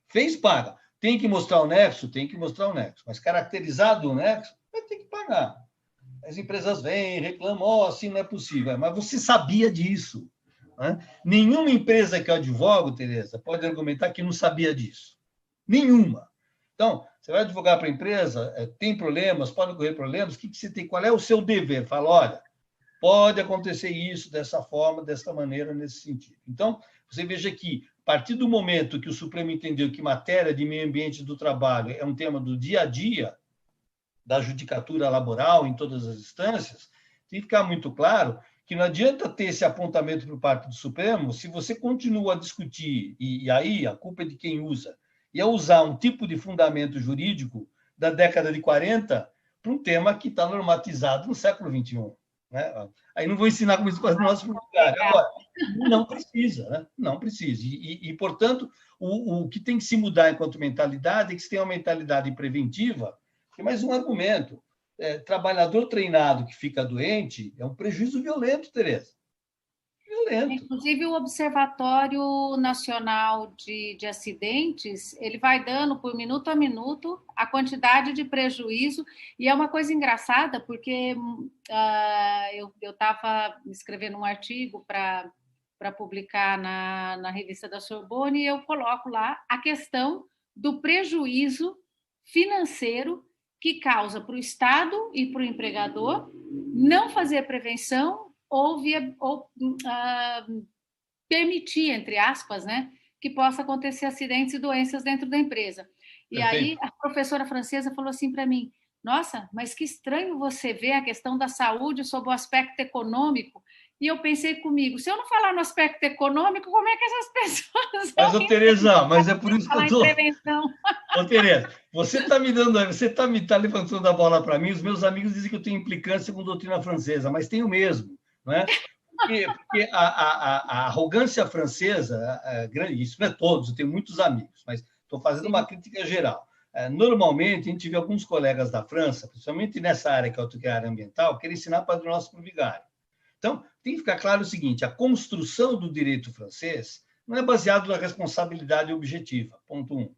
Fez, paga. Tem que mostrar o nexo? Tem que mostrar o nexo. Mas caracterizado o nexo, vai ter que pagar. As empresas vêm, reclamam, assim não é possível. Mas você sabia disso, né? Nenhuma empresa que eu advogo, Tereza, pode argumentar que não sabia disso. Nenhuma. Então, você vai advogar para a empresa, tem problemas, podem ocorrer problemas, o que você tem? Qual é o seu dever? Fala, olha, pode acontecer isso dessa forma, dessa maneira, nesse sentido. Então, você veja que, a partir do momento que o Supremo entendeu que matéria de meio ambiente do trabalho é um tema do dia a dia, da judicatura laboral em todas as instâncias, tem que ficar muito claro que não adianta ter esse apontamento por parte do Supremo se você continua a discutir, e aí a culpa é de quem usa, e a usar um tipo de fundamento jurídico da década de 40 para um tema que está normatizado no século XXI. Né? Aí não vou ensinar como isso para os nossos lugares. Agora, não precisa, né? Não precisa. Portanto, o que tem que se mudar enquanto mentalidade é que se tem uma mentalidade preventiva. Tem mais um argumento. Trabalhador treinado que fica doente é um prejuízo violento, Tereza. Violento. Inclusive, o Observatório Nacional de Acidentes, ele vai dando, por minuto a minuto, a quantidade de prejuízo, e é uma coisa engraçada, porque eu estava escrevendo um artigo para publicar na revista da Sorbonne, e eu coloco lá a questão do prejuízo financeiro que causa para o Estado e para o empregador não fazer prevenção ou permitir, entre aspas, né, que possa acontecer acidentes e doenças dentro da empresa. E aí a professora francesa falou assim para mim: nossa, mas que estranho você ver a questão da saúde sob o aspecto econômico. E eu pensei comigo, se eu não falar no aspecto econômico, como é que essas pessoas Mas, vão Tereza, mas é por isso que eu falar em estou... prevenção? Ô, Tereza, você está levantando a bola para mim, os meus amigos dizem que eu tenho implicância com doutrina francesa, mas tenho mesmo, não é? Porque a arrogância francesa, isso não é todos, eu tenho muitos amigos, mas estou fazendo uma crítica geral. Normalmente, a gente vê alguns colegas da França, principalmente nessa área que é a área ambiental, querem ensinar para nós para o vigário. Então, tem que ficar claro o seguinte, a construção do direito francês não é baseado na responsabilidade objetiva, ponto 1.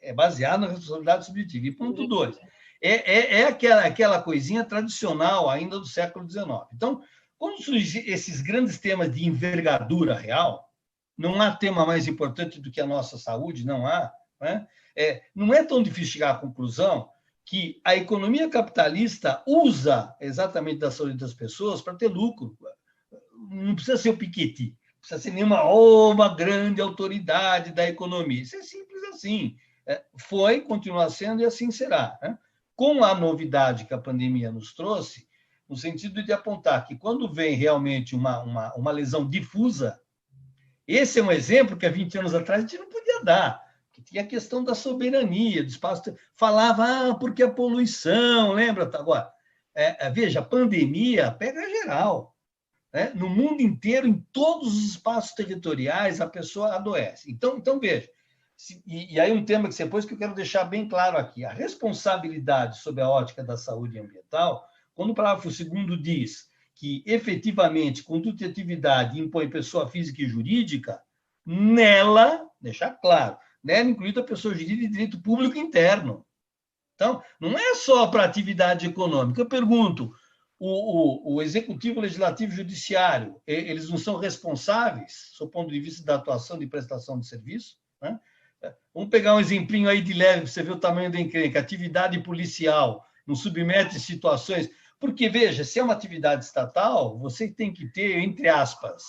É baseado na responsabilidade subjetiva. E ponto 2, é aquela coisinha tradicional ainda do século XIX. Então, quando surgem esses grandes temas de envergadura real, não há tema mais importante do que a nossa saúde, não há, né? Não é tão difícil chegar à conclusão que a economia capitalista usa exatamente da saúde das pessoas para ter lucro. Não precisa ser o Piketty, não precisa ser uma grande autoridade da economia. Isso é simples assim. Foi, continua sendo e assim será, né? Com a novidade que a pandemia nos trouxe, no sentido de apontar que quando vem realmente uma lesão difusa, esse é um exemplo que há 20 anos atrás a gente não podia dar, que tinha a questão da soberania, do espaço, falava, porque a poluição, lembra? Agora, veja, a pandemia pega geral, né? No mundo inteiro, em todos os espaços territoriais, a pessoa adoece. Então veja, e aí um tema que você pôs que eu quero deixar bem claro aqui, a responsabilidade sob a ótica da saúde ambiental, quando o parágrafo 2º diz que, efetivamente, conduta e atividade impõe pessoa física e jurídica, nela, deixar claro, nela incluída a pessoa jurídica de direito público interno. Então, não é só para atividade econômica. Eu pergunto, o Executivo, Legislativo e Judiciário, eles não são responsáveis, do ponto de vista da atuação de prestação de serviço? Né? Vamos pegar um exemplinho aí de leve, para você ver o tamanho da encrenca. Atividade policial, não submete situações... Porque, veja, se é uma atividade estatal, você tem que ter, entre aspas,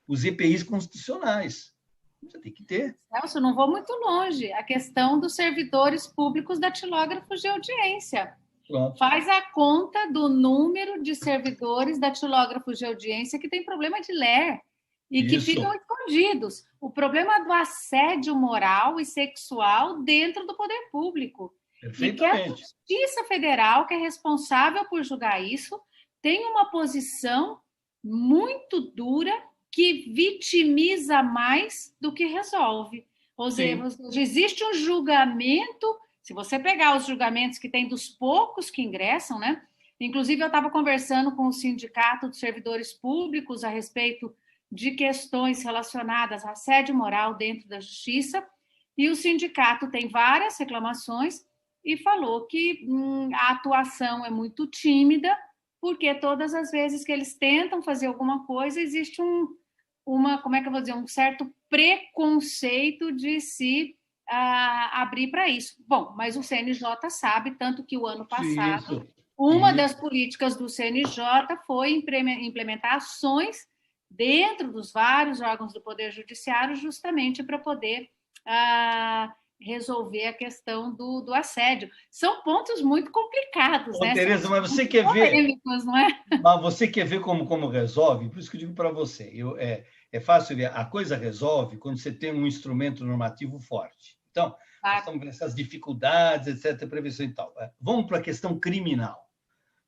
os EPIs constitucionais. Você tem que ter. Celso, não vou muito longe. A questão dos servidores públicos datilógrafos de audiência. Pronto. Faz a conta do número de servidores datilógrafos de audiência que tem problema de ler e que ficam escondidos. O problema do assédio moral e sexual dentro do poder público. E que a Justiça Federal, que é responsável por julgar isso, tem uma posição muito dura que vitimiza mais do que resolve. Ou seja, existe um julgamento, se você pegar os julgamentos que tem dos poucos que ingressam, né? Inclusive, eu estava conversando com o Sindicato dos Servidores Públicos a respeito de questões relacionadas a assédio moral dentro da Justiça, e o sindicato tem várias reclamações e falou que a atuação é muito tímida, porque todas as vezes que eles tentam fazer alguma coisa, existe como é que eu vou dizer, um certo preconceito de se abrir para isso. Bom, mas o CNJ sabe, tanto que o ano passado, uma das políticas do CNJ foi implementar ações dentro dos vários órgãos do Poder Judiciário, justamente para poder resolver a questão do assédio. São pontos muito complicados, né? Tereza, mas você quer ver... Não é? Mas você quer ver como resolve? Por isso que eu digo para você, é fácil ver, a coisa resolve quando você tem um instrumento normativo forte. Então, nós estamos vendo essas dificuldades, etc., prevenção e tal. Vamos para a questão criminal.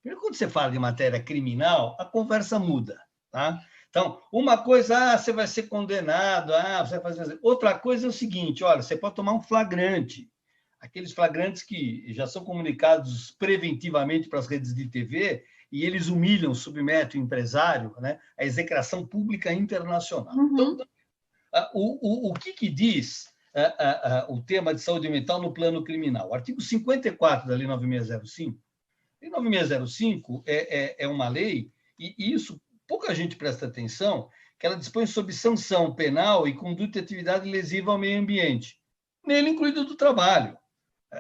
Primeiro, quando você fala de matéria criminal, a conversa muda, tá? Então, uma coisa, você vai ser condenado, você vai fazer... Outra coisa é o seguinte, olha, você pode tomar um flagrante, aqueles flagrantes que já são comunicados preventivamente para as redes de TV e eles humilham, submetem o empresário, né, à execração pública internacional. Então, o que diz o tema de saúde mental no plano criminal? O artigo 54 da Lei 9605. A Lei 9605 é uma lei, e isso pouca gente presta atenção, que ela dispõe sobre sanção penal e conduta e atividade lesiva ao meio ambiente. nele incluído do trabalho.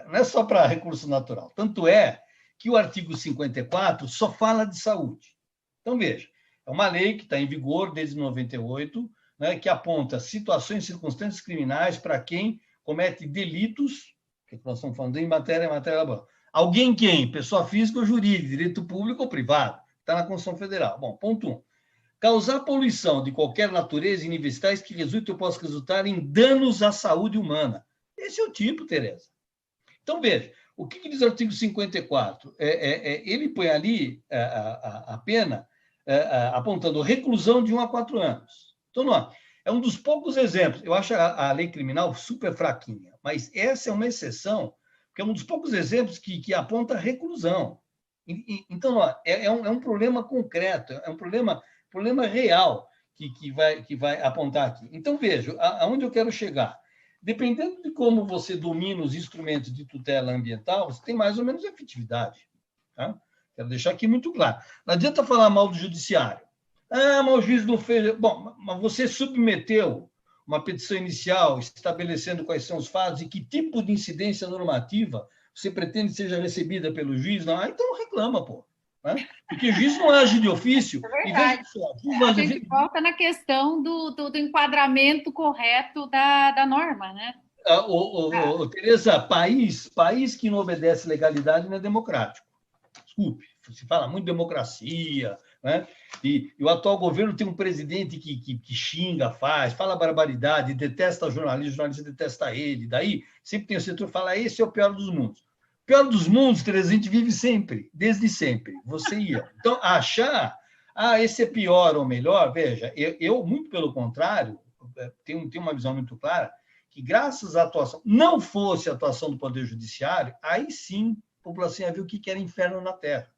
Não é só para recurso natural. Tanto é que o artigo 54 só fala de saúde. Então, veja, é uma lei que está em vigor desde 98, né, que aponta situações e circunstâncias criminais para quem comete delitos, que nós estamos falando em matéria laboral. Alguém quem? Pessoa física ou jurídica, direito público ou privado. Está na Constituição Federal. Bom, ponto 1. Causar poluição de qualquer natureza em níveis tais que resulte ou possa resultar em danos à saúde humana. Esse é o tipo, Tereza. Então, veja, o que diz o artigo 54? Ele põe ali a pena apontando reclusão de 1 a 4 anos. Então, não, é um dos poucos exemplos. Eu acho a lei criminal super fraquinha, mas essa é uma exceção, porque é um dos poucos exemplos que aponta reclusão. Então, não, é um problema concreto, é um problema real que vai apontar aqui. Então, veja, aonde eu quero chegar. Dependendo de como você domina os instrumentos de tutela ambiental, você tem mais ou menos efetividade. Tá? Quero deixar aqui muito claro. Não adianta falar mal do judiciário. Ah, mas o juiz não fez... Bom, mas você submeteu uma petição inicial estabelecendo quais são os fatos e que tipo de incidência normativa você pretende seja recebida pelo juiz? Não, então reclama, pô. Né? Porque o juiz não age de ofício. É verdade. A gente volta na questão do enquadramento correto da norma, né? Tereza, país que não obedece legalidade não é democrático. Desculpe, se fala muito de democracia, né? E o atual governo tem um presidente que xinga, fala barbaridade, detesta jornalista, o jornalista detesta ele. Daí sempre tem o setor que fala, esse é o pior dos mundos. O pior dos mundos, Tereza, a gente vive sempre, desde sempre. Você ia. Então, achar, esse é pior ou melhor, veja, eu muito pelo contrário, tenho uma visão muito clara, que graças à atuação, não fosse a atuação do Poder Judiciário, aí sim a população ia ver o que era inferno na Terra.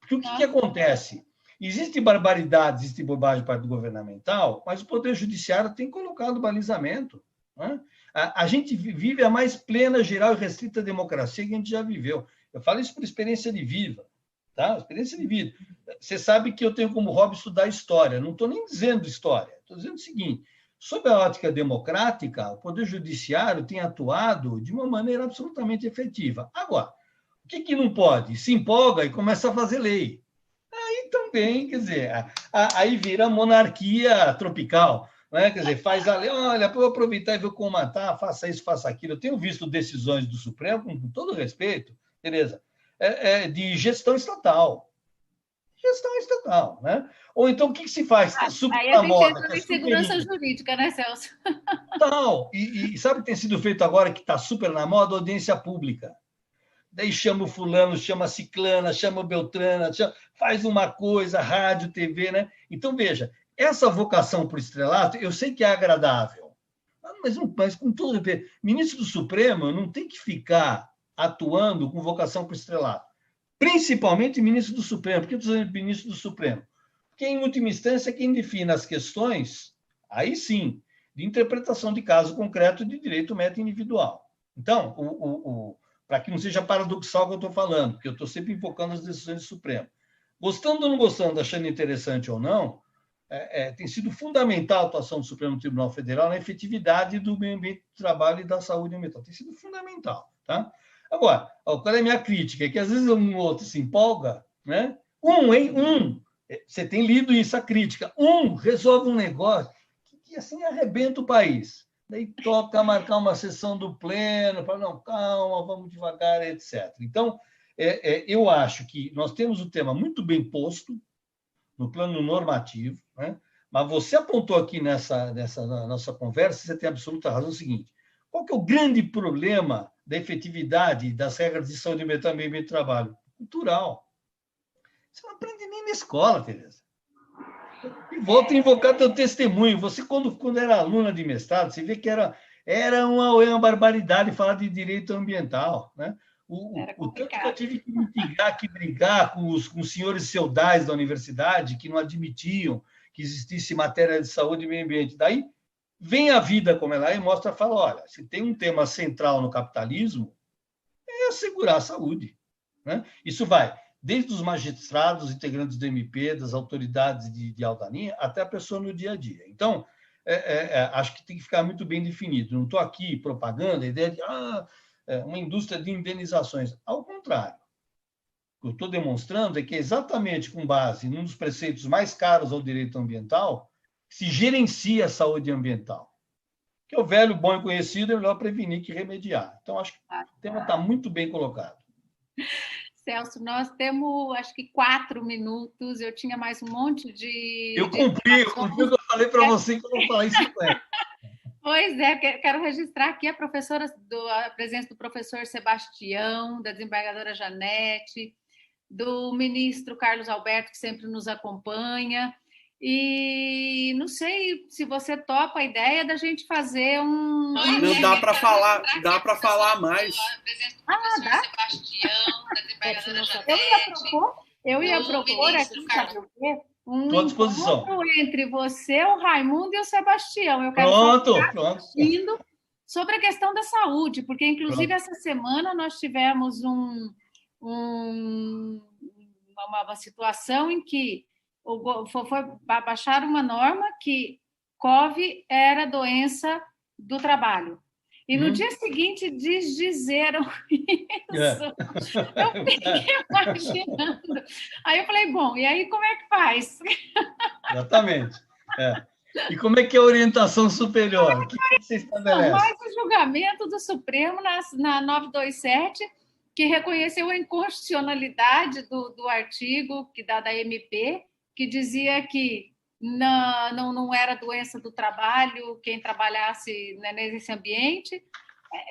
Porque o que acontece? Existe barbaridade, existe bobagem de parte governamental, mas o Poder Judiciário tem colocado balizamento. Né? A gente vive a mais plena, geral e restrita democracia que a gente já viveu. Eu falo isso por experiência de vida. Tá? Experiência de vida. Você sabe que eu tenho como hobby estudar história. Não estou nem dizendo história. Estou dizendo o seguinte. Sob a ótica democrática, o Poder Judiciário tem atuado de uma maneira absolutamente efetiva. Agora, o que não pode? Se empolga e começa a fazer lei. Aí também, quer dizer, aí vira monarquia tropical. Né? Quer dizer, faz a lei, olha, vou aproveitar e vou comatar, faça isso, faça aquilo. Eu tenho visto decisões do Supremo, com todo respeito, Tereza, de gestão estatal. Gestão estatal, né? Ou então, o que se faz? Está super na moda. Aí a gente entra em segurança jurídica, né, Celso? Total. E sabe o que tem sido feito agora que está super na moda? Audiência pública. Daí chama o fulano, chama a ciclana, chama o beltrana, faz uma coisa, rádio, TV, né? Então, veja, essa vocação para o estrelato, eu sei que é agradável, mas com todo respeito, ministro do Supremo não tem que ficar atuando com vocação para o estrelato. Principalmente ministro do Supremo. Por que eu estou dizendo ministro do Supremo? Porque, em última instância, quem define as questões, aí sim, de interpretação de caso concreto de direito meta individual. Então, para que não seja paradoxal o que eu estou falando, porque eu estou sempre invocando as decisões do Supremo. Gostando ou não gostando, achando interessante ou não, tem sido fundamental a atuação do Supremo Tribunal Federal na efetividade do meio ambiente do trabalho e da saúde ambiental. Tem sido fundamental. Tá? Agora, qual é a minha crítica? É que às vezes um outro se empolga, né? Você tem lido isso, a crítica. Resolve um negócio que assim arrebenta o país. Daí toca marcar uma sessão do pleno, para não, calma, vamos devagar, etc. Então, eu acho que nós temos o tema muito bem posto no plano normativo, né? Mas você apontou aqui nessa nossa conversa, você tem absoluta razão, é o seguinte, qual que é o grande problema da efetividade das regras de saúde ambiental e meio ambiente de trabalho? Cultural. Você não aprende nem na escola, Tereza. E volto a invocar teu testemunho. Você, quando era aluna de mestrado, você vê que era uma barbaridade falar de direito ambiental. Né? O tanto que eu tive que mitigar, que brigar com os senhores feudais da universidade, que não admitiam que existisse matéria de saúde e meio ambiente. Daí vem a vida como ela é e mostra, fala, olha, se tem um tema central no capitalismo, é assegurar a saúde. Né? Isso vai desde os magistrados, integrantes do MP, das autoridades de alta linha, até a pessoa no dia a dia. Então, acho que tem que ficar muito bem definido. Não estou aqui propagando a ideia de uma indústria de indenizações. Ao contrário. O que eu estou demonstrando é que exatamente com base num dos preceitos mais caros ao direito ambiental, se gerencia a saúde ambiental. Que é o velho, bom e conhecido, é melhor prevenir que remediar. Então, acho que o tema está muito bem colocado. Celso, nós temos, acho que 4 minutos. Eu tinha mais um monte de... Eu cumpri o que eu falei para você, que eu vou falar em 50. Pois é, quero registrar aqui a presença do professor Sebastião, da desembargadora Janete, do ministro Carlos Alberto, que sempre nos acompanha. E não sei se você topa a ideia da gente fazer um... Não dá para falar mais. Dá? Eu ia propor aqui, sabe o quê? Estou à disposição. Entre você, o Raimundo e o Sebastião. Eu quero pronto. Sobre a questão da saúde, porque, inclusive, essa semana nós tivemos uma situação em que baixaram uma norma que COVID era doença do trabalho. E no dia seguinte desdizeram isso. Eu fiquei imaginando. Aí eu falei, bom, e aí como é que faz? Exatamente. E como é que é a orientação superior? O que você estabelece? Mais o julgamento do Supremo na 927, que reconheceu a inconstitucionalidade do artigo da MP, que dizia que não era doença do trabalho quem trabalhasse nesse ambiente.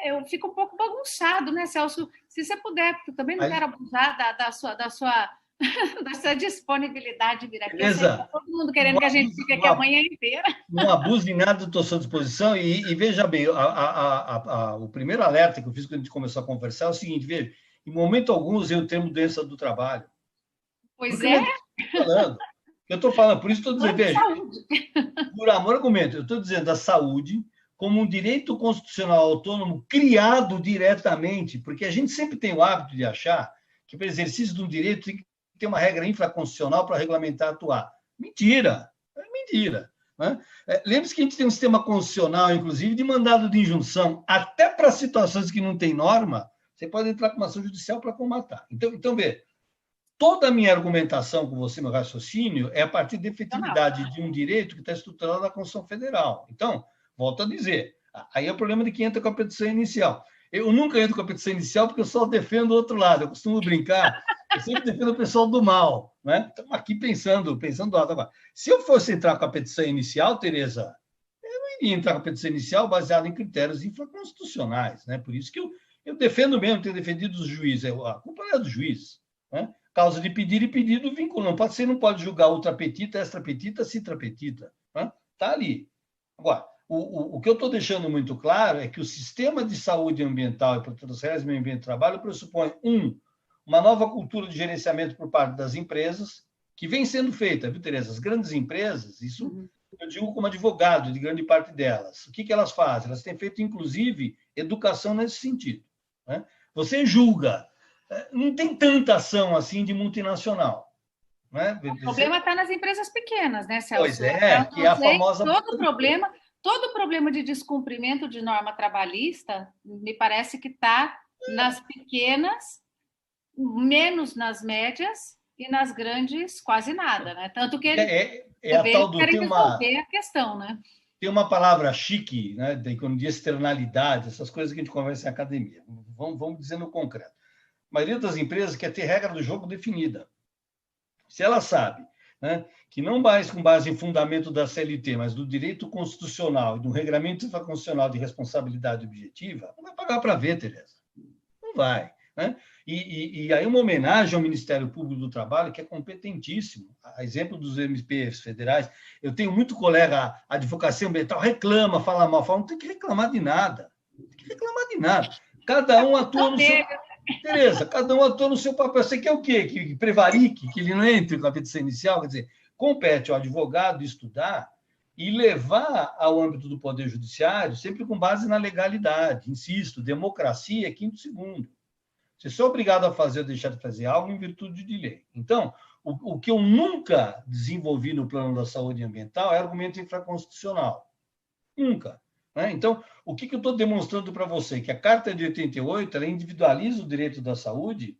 Eu fico um pouco bagunçado, né, Celso? Se você puder, porque eu também não quero abusar da sua disponibilidade de vir aqui. Beleza. Todo mundo querendo que a gente fique aqui a manhã inteira. Não abuso em nada, estou à sua disposição. E veja bem, o primeiro alerta que eu fiz quando a gente começou a conversar é o seguinte, veja, em momento algum usei o termo doença do trabalho. Pois é. Eu estou falando, por isso estou dizendo, veja, por amor ao argumento, eu estou dizendo a saúde como um direito constitucional autônomo criado diretamente, porque a gente sempre tem o hábito de achar que, para exercício de um direito, tem que ter uma regra infraconstitucional para regulamentar atuar. Mentira! É mentira. Né? Lembre-se que a gente tem um sistema constitucional, inclusive, de mandado de injunção, até para situações que não tem norma, você pode entrar com uma ação judicial para comatar. Então vê, toda a minha argumentação com você, meu raciocínio, é a partir da efetividade de um direito que está estruturado na Constituição Federal. Então, volto a dizer, aí é o problema de quem entra com a petição inicial. Eu nunca entro com a petição inicial porque eu só defendo o outro lado. Eu costumo brincar, eu sempre defendo o pessoal do mal. Né? Estamos aqui pensando alto agora. Se eu fosse entrar com a petição inicial, Tereza, eu não iria entrar com a petição inicial baseada em critérios infraconstitucionais. Né? Por isso que eu defendo mesmo, tenho defendido os juízes. A culpa é do juiz. Né? Causa de pedir e pedido vinculante. Você não pode julgar ultrapetita, extrapetita, citrapetita. Está ali. Agora, o que eu estou deixando muito claro é que o sistema de saúde ambiental e proteção sociais e meio ambiente de trabalho pressupõe, uma nova cultura de gerenciamento por parte das empresas, que vem sendo feita, viu, Tereza? As grandes empresas, isso eu digo como advogado de grande parte delas. O que elas fazem? Elas têm feito, inclusive, educação nesse sentido. Né? Você julga, não tem tanta ação assim de multinacional. Né? O problema está nas empresas pequenas, né, Celso? Pois é, que é a famosa... Todo problema de descumprimento de norma trabalhista, me parece que está nas pequenas, menos nas médias, e nas grandes, quase nada, né? Tanto que a tal do querem resolver a questão, né? Tem uma palavra chique, né, da economia de externalidade, essas coisas que a gente conversa em academia. Vamos dizer no concreto. A maioria das empresas quer ter regra do jogo definida. Se ela sabe, né, que não mais com base em fundamento da CLT, mas do direito constitucional e do regramento infraconstitucional de responsabilidade objetiva, não vai pagar para ver, Tereza. Não vai. Né? E aí uma homenagem ao Ministério Público do Trabalho, que é competentíssimo. A exemplo dos MPs federais, eu tenho muito colega, a advocacia ambiental reclama, fala mal, não tem que reclamar de nada. Não tem que reclamar de nada. Cada um atua no seu... Tereza, cada um atua no seu papel. Você quer o quê? Que prevarique, que ele não entre com a petição inicial? Quer dizer, compete ao advogado estudar e levar ao âmbito do Poder Judiciário sempre com base na legalidade. Insisto, democracia é quinto segundo. Você é obrigado a fazer ou deixar de fazer algo em virtude de lei. Então, o que eu nunca desenvolvi no plano da saúde ambiental é argumento infraconstitucional. Nunca. Né? Então, o que eu estou demonstrando para você? Que a Carta de 88 ela individualiza o direito da saúde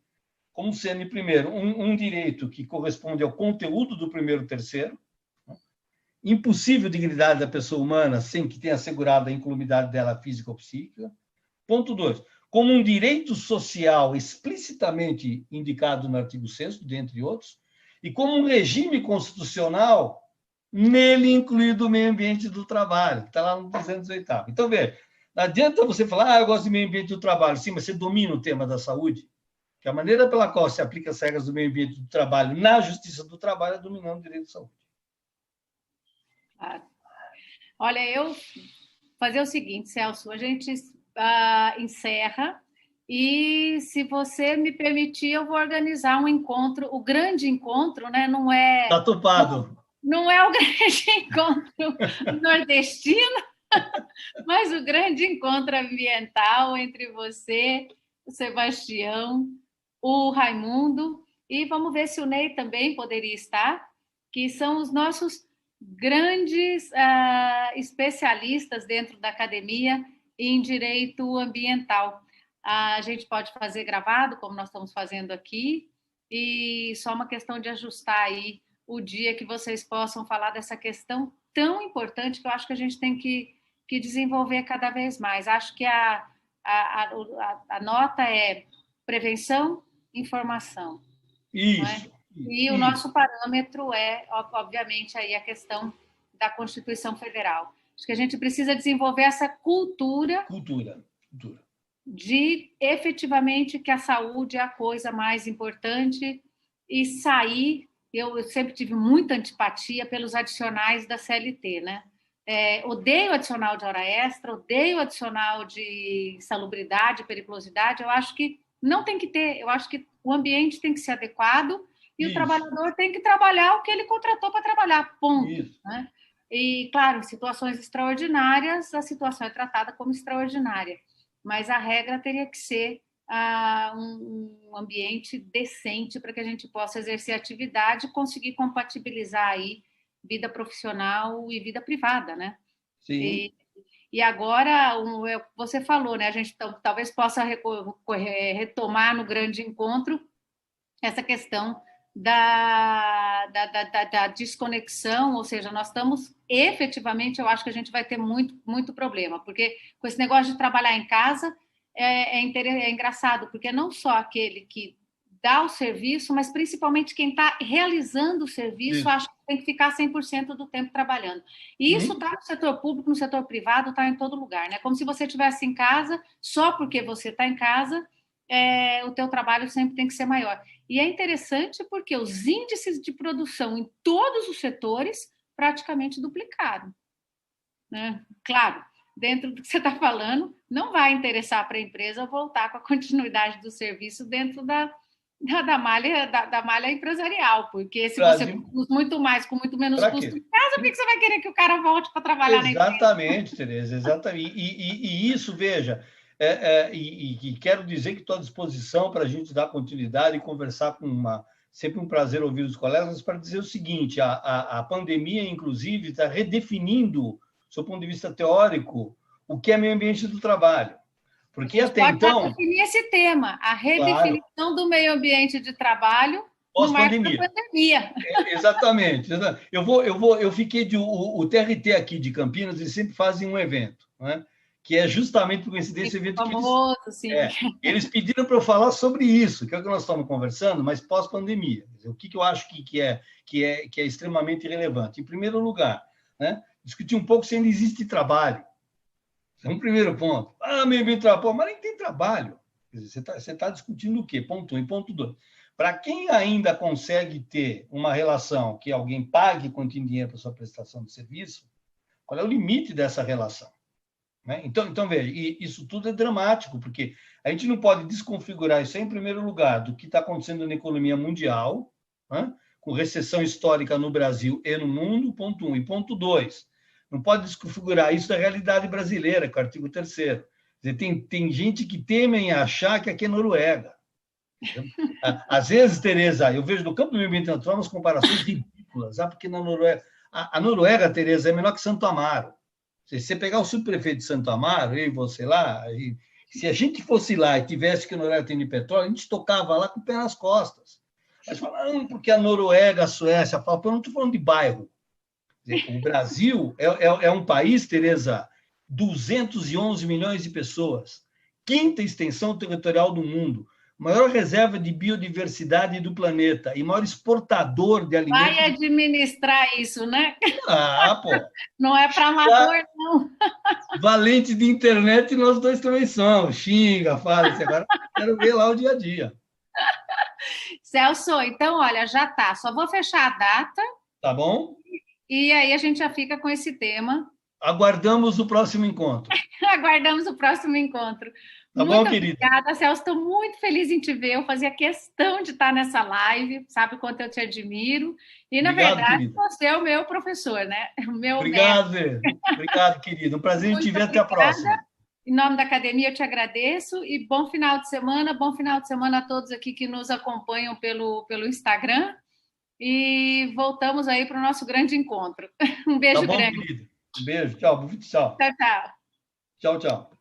como sendo, primeiro, um direito que corresponde ao conteúdo do primeiro terceiro, né? Impossível dignidade da pessoa humana sem que tenha assegurado a incolumidade dela física ou psíquica. Ponto 2, como um direito social explicitamente indicado no artigo 6º, dentre outros, e como um regime constitucional nele incluído o meio ambiente do trabalho, que está lá no 208º. Então, veja, não adianta você falar, eu gosto do meio ambiente do trabalho, sim, mas você domina o tema da saúde, que a maneira pela qual se aplica as regras do meio ambiente do trabalho na justiça do trabalho é dominando o direito de saúde. Olha, eu fazer o seguinte, Celso, a gente encerra e, se você me permitir, eu vou organizar um encontro, o grande encontro, né? Não é... Está topado. Não é o grande encontro nordestino, mas o grande encontro ambiental entre você, o Sebastião, o Raimundo, e vamos ver se o Ney também poderia estar, que são os nossos grandes especialistas dentro da academia em direito ambiental. A gente pode fazer gravado, como nós estamos fazendo aqui, e só uma questão de ajustar aí o dia que vocês possam falar dessa questão tão importante que eu acho que a gente tem que desenvolver cada vez mais. Acho que a nota é prevenção, informação. Isso. E o nosso parâmetro é, obviamente, aí a questão da Constituição Federal. Acho que a gente precisa desenvolver essa cultura de efetivamente que a saúde é a coisa mais importante e sair. Eu sempre tive muita antipatia pelos adicionais da CLT, né? Odeio adicional de hora extra, odeio adicional de insalubridade, periculosidade. Eu acho que não tem que ter. Eu acho que o ambiente tem que ser adequado e o trabalhador tem que trabalhar o que ele contratou para trabalhar, ponto. Né? E, claro, em situações extraordinárias, a situação é tratada como extraordinária, mas a regra teria que ser um ambiente decente para que a gente possa exercer atividade e conseguir compatibilizar aí vida profissional e vida privada, né? Sim. E agora, você falou, né? A gente talvez possa retomar no grande encontro essa questão da desconexão, ou seja, nós estamos efetivamente, eu acho que a gente vai ter muito, muito problema, porque com esse negócio de trabalhar em casa é engraçado, porque não só aquele que dá o serviço, mas principalmente quem está realizando o serviço, acho que tem que ficar 100% do tempo trabalhando. E isso está no setor público, no setor privado, está em todo lugar, né? Como se você estivesse em casa, só porque você está em casa, o teu trabalho sempre tem que ser maior. E é interessante porque os índices de produção em todos os setores praticamente duplicaram. Né? Claro, dentro do que você está falando, não vai interessar para a empresa voltar com a continuidade do serviço dentro da malha empresarial, porque se você produz muito mais com muito menos custo em casa, por que você vai querer que o cara volte para trabalhar na empresa? Exatamente, Tereza, exatamente. E isso, veja, e quero dizer que estou à disposição para a gente dar continuidade e conversar sempre um prazer ouvir os colegas, para dizer o seguinte, a pandemia, inclusive, está redefinindo, do seu ponto de vista teórico, o que é meio ambiente do trabalho. Porque até então... definir esse tema, a redefinição do meio ambiente de trabalho no marco da pandemia. Exatamente. Eu fiquei o TRT aqui de Campinas, eles sempre fazem um evento, né? Que é justamente por coincidência esse evento famoso, eles pediram para eu falar sobre isso, que é o que nós estamos conversando, mas pós-pandemia. O que eu acho que é extremamente relevante? Em primeiro lugar, né, discutir um pouco se ainda existe trabalho. Esse é um primeiro ponto. Meio ambiente de trabalho, mas nem tem trabalho. Quer dizer, você tá discutindo o quê? Ponto 1. E ponto 2. Para quem ainda consegue ter uma relação que alguém pague quanto em dinheiro para sua prestação de serviço, qual é o limite dessa relação? Né? Então, veja, isso tudo é dramático, porque a gente não pode desconfigurar isso em primeiro lugar do que está acontecendo na economia mundial, né? Com recessão histórica no Brasil e no mundo, ponto 1. E ponto 2, não pode desconfigurar isso da realidade brasileira, com o artigo 3º. Tem gente que teme achar que aqui é Noruega. Às vezes, Tereza, eu vejo no campo do meio ambiente natural umas comparações ridículas, porque na Noruega, a Noruega, Tereza, é menor que Santo Amaro. Se você pegar o subprefeito de Santo Amaro, eu e você lá, e se a gente fosse lá e tivesse que Noruega tem de petróleo, a gente tocava lá com o pé nas costas. Mas falaram, porque a Noruega, a Suécia, eu não estou falando de bairro. O Brasil é um país, Tereza, 211 milhões de pessoas, quinta extensão territorial do mundo, maior reserva de biodiversidade do planeta e maior exportador de alimentos. Vai administrar isso, né? Ah, pô. Não é para amador, não. Valente de internet, nós dois também somos. Xinga, fala. Agora quero ver lá o dia a dia. Celso, então, olha, já tá. Só vou fechar a data. Tá bom? E aí a gente já fica com esse tema. Aguardamos o próximo encontro. Aguardamos o próximo encontro. Tá muito bom, querida? Obrigada, Celso. Estou muito feliz em te ver. Eu fazia questão de estar nessa live, sabe o quanto eu te admiro. E, na verdade, querida. Você é o meu professor, né? O meu Obrigado, mestre. Obrigado, querido. Um prazer em te ver. Muito Até a próxima. Em nome da academia, eu te agradeço e bom final de semana. Bom final de semana a todos aqui que nos acompanham pelo Instagram. E voltamos aí para o nosso grande encontro. Um beijo Tá bom, grande. querido? Um beijo. Tchau. Tchau, tchau. Tchau, tchau.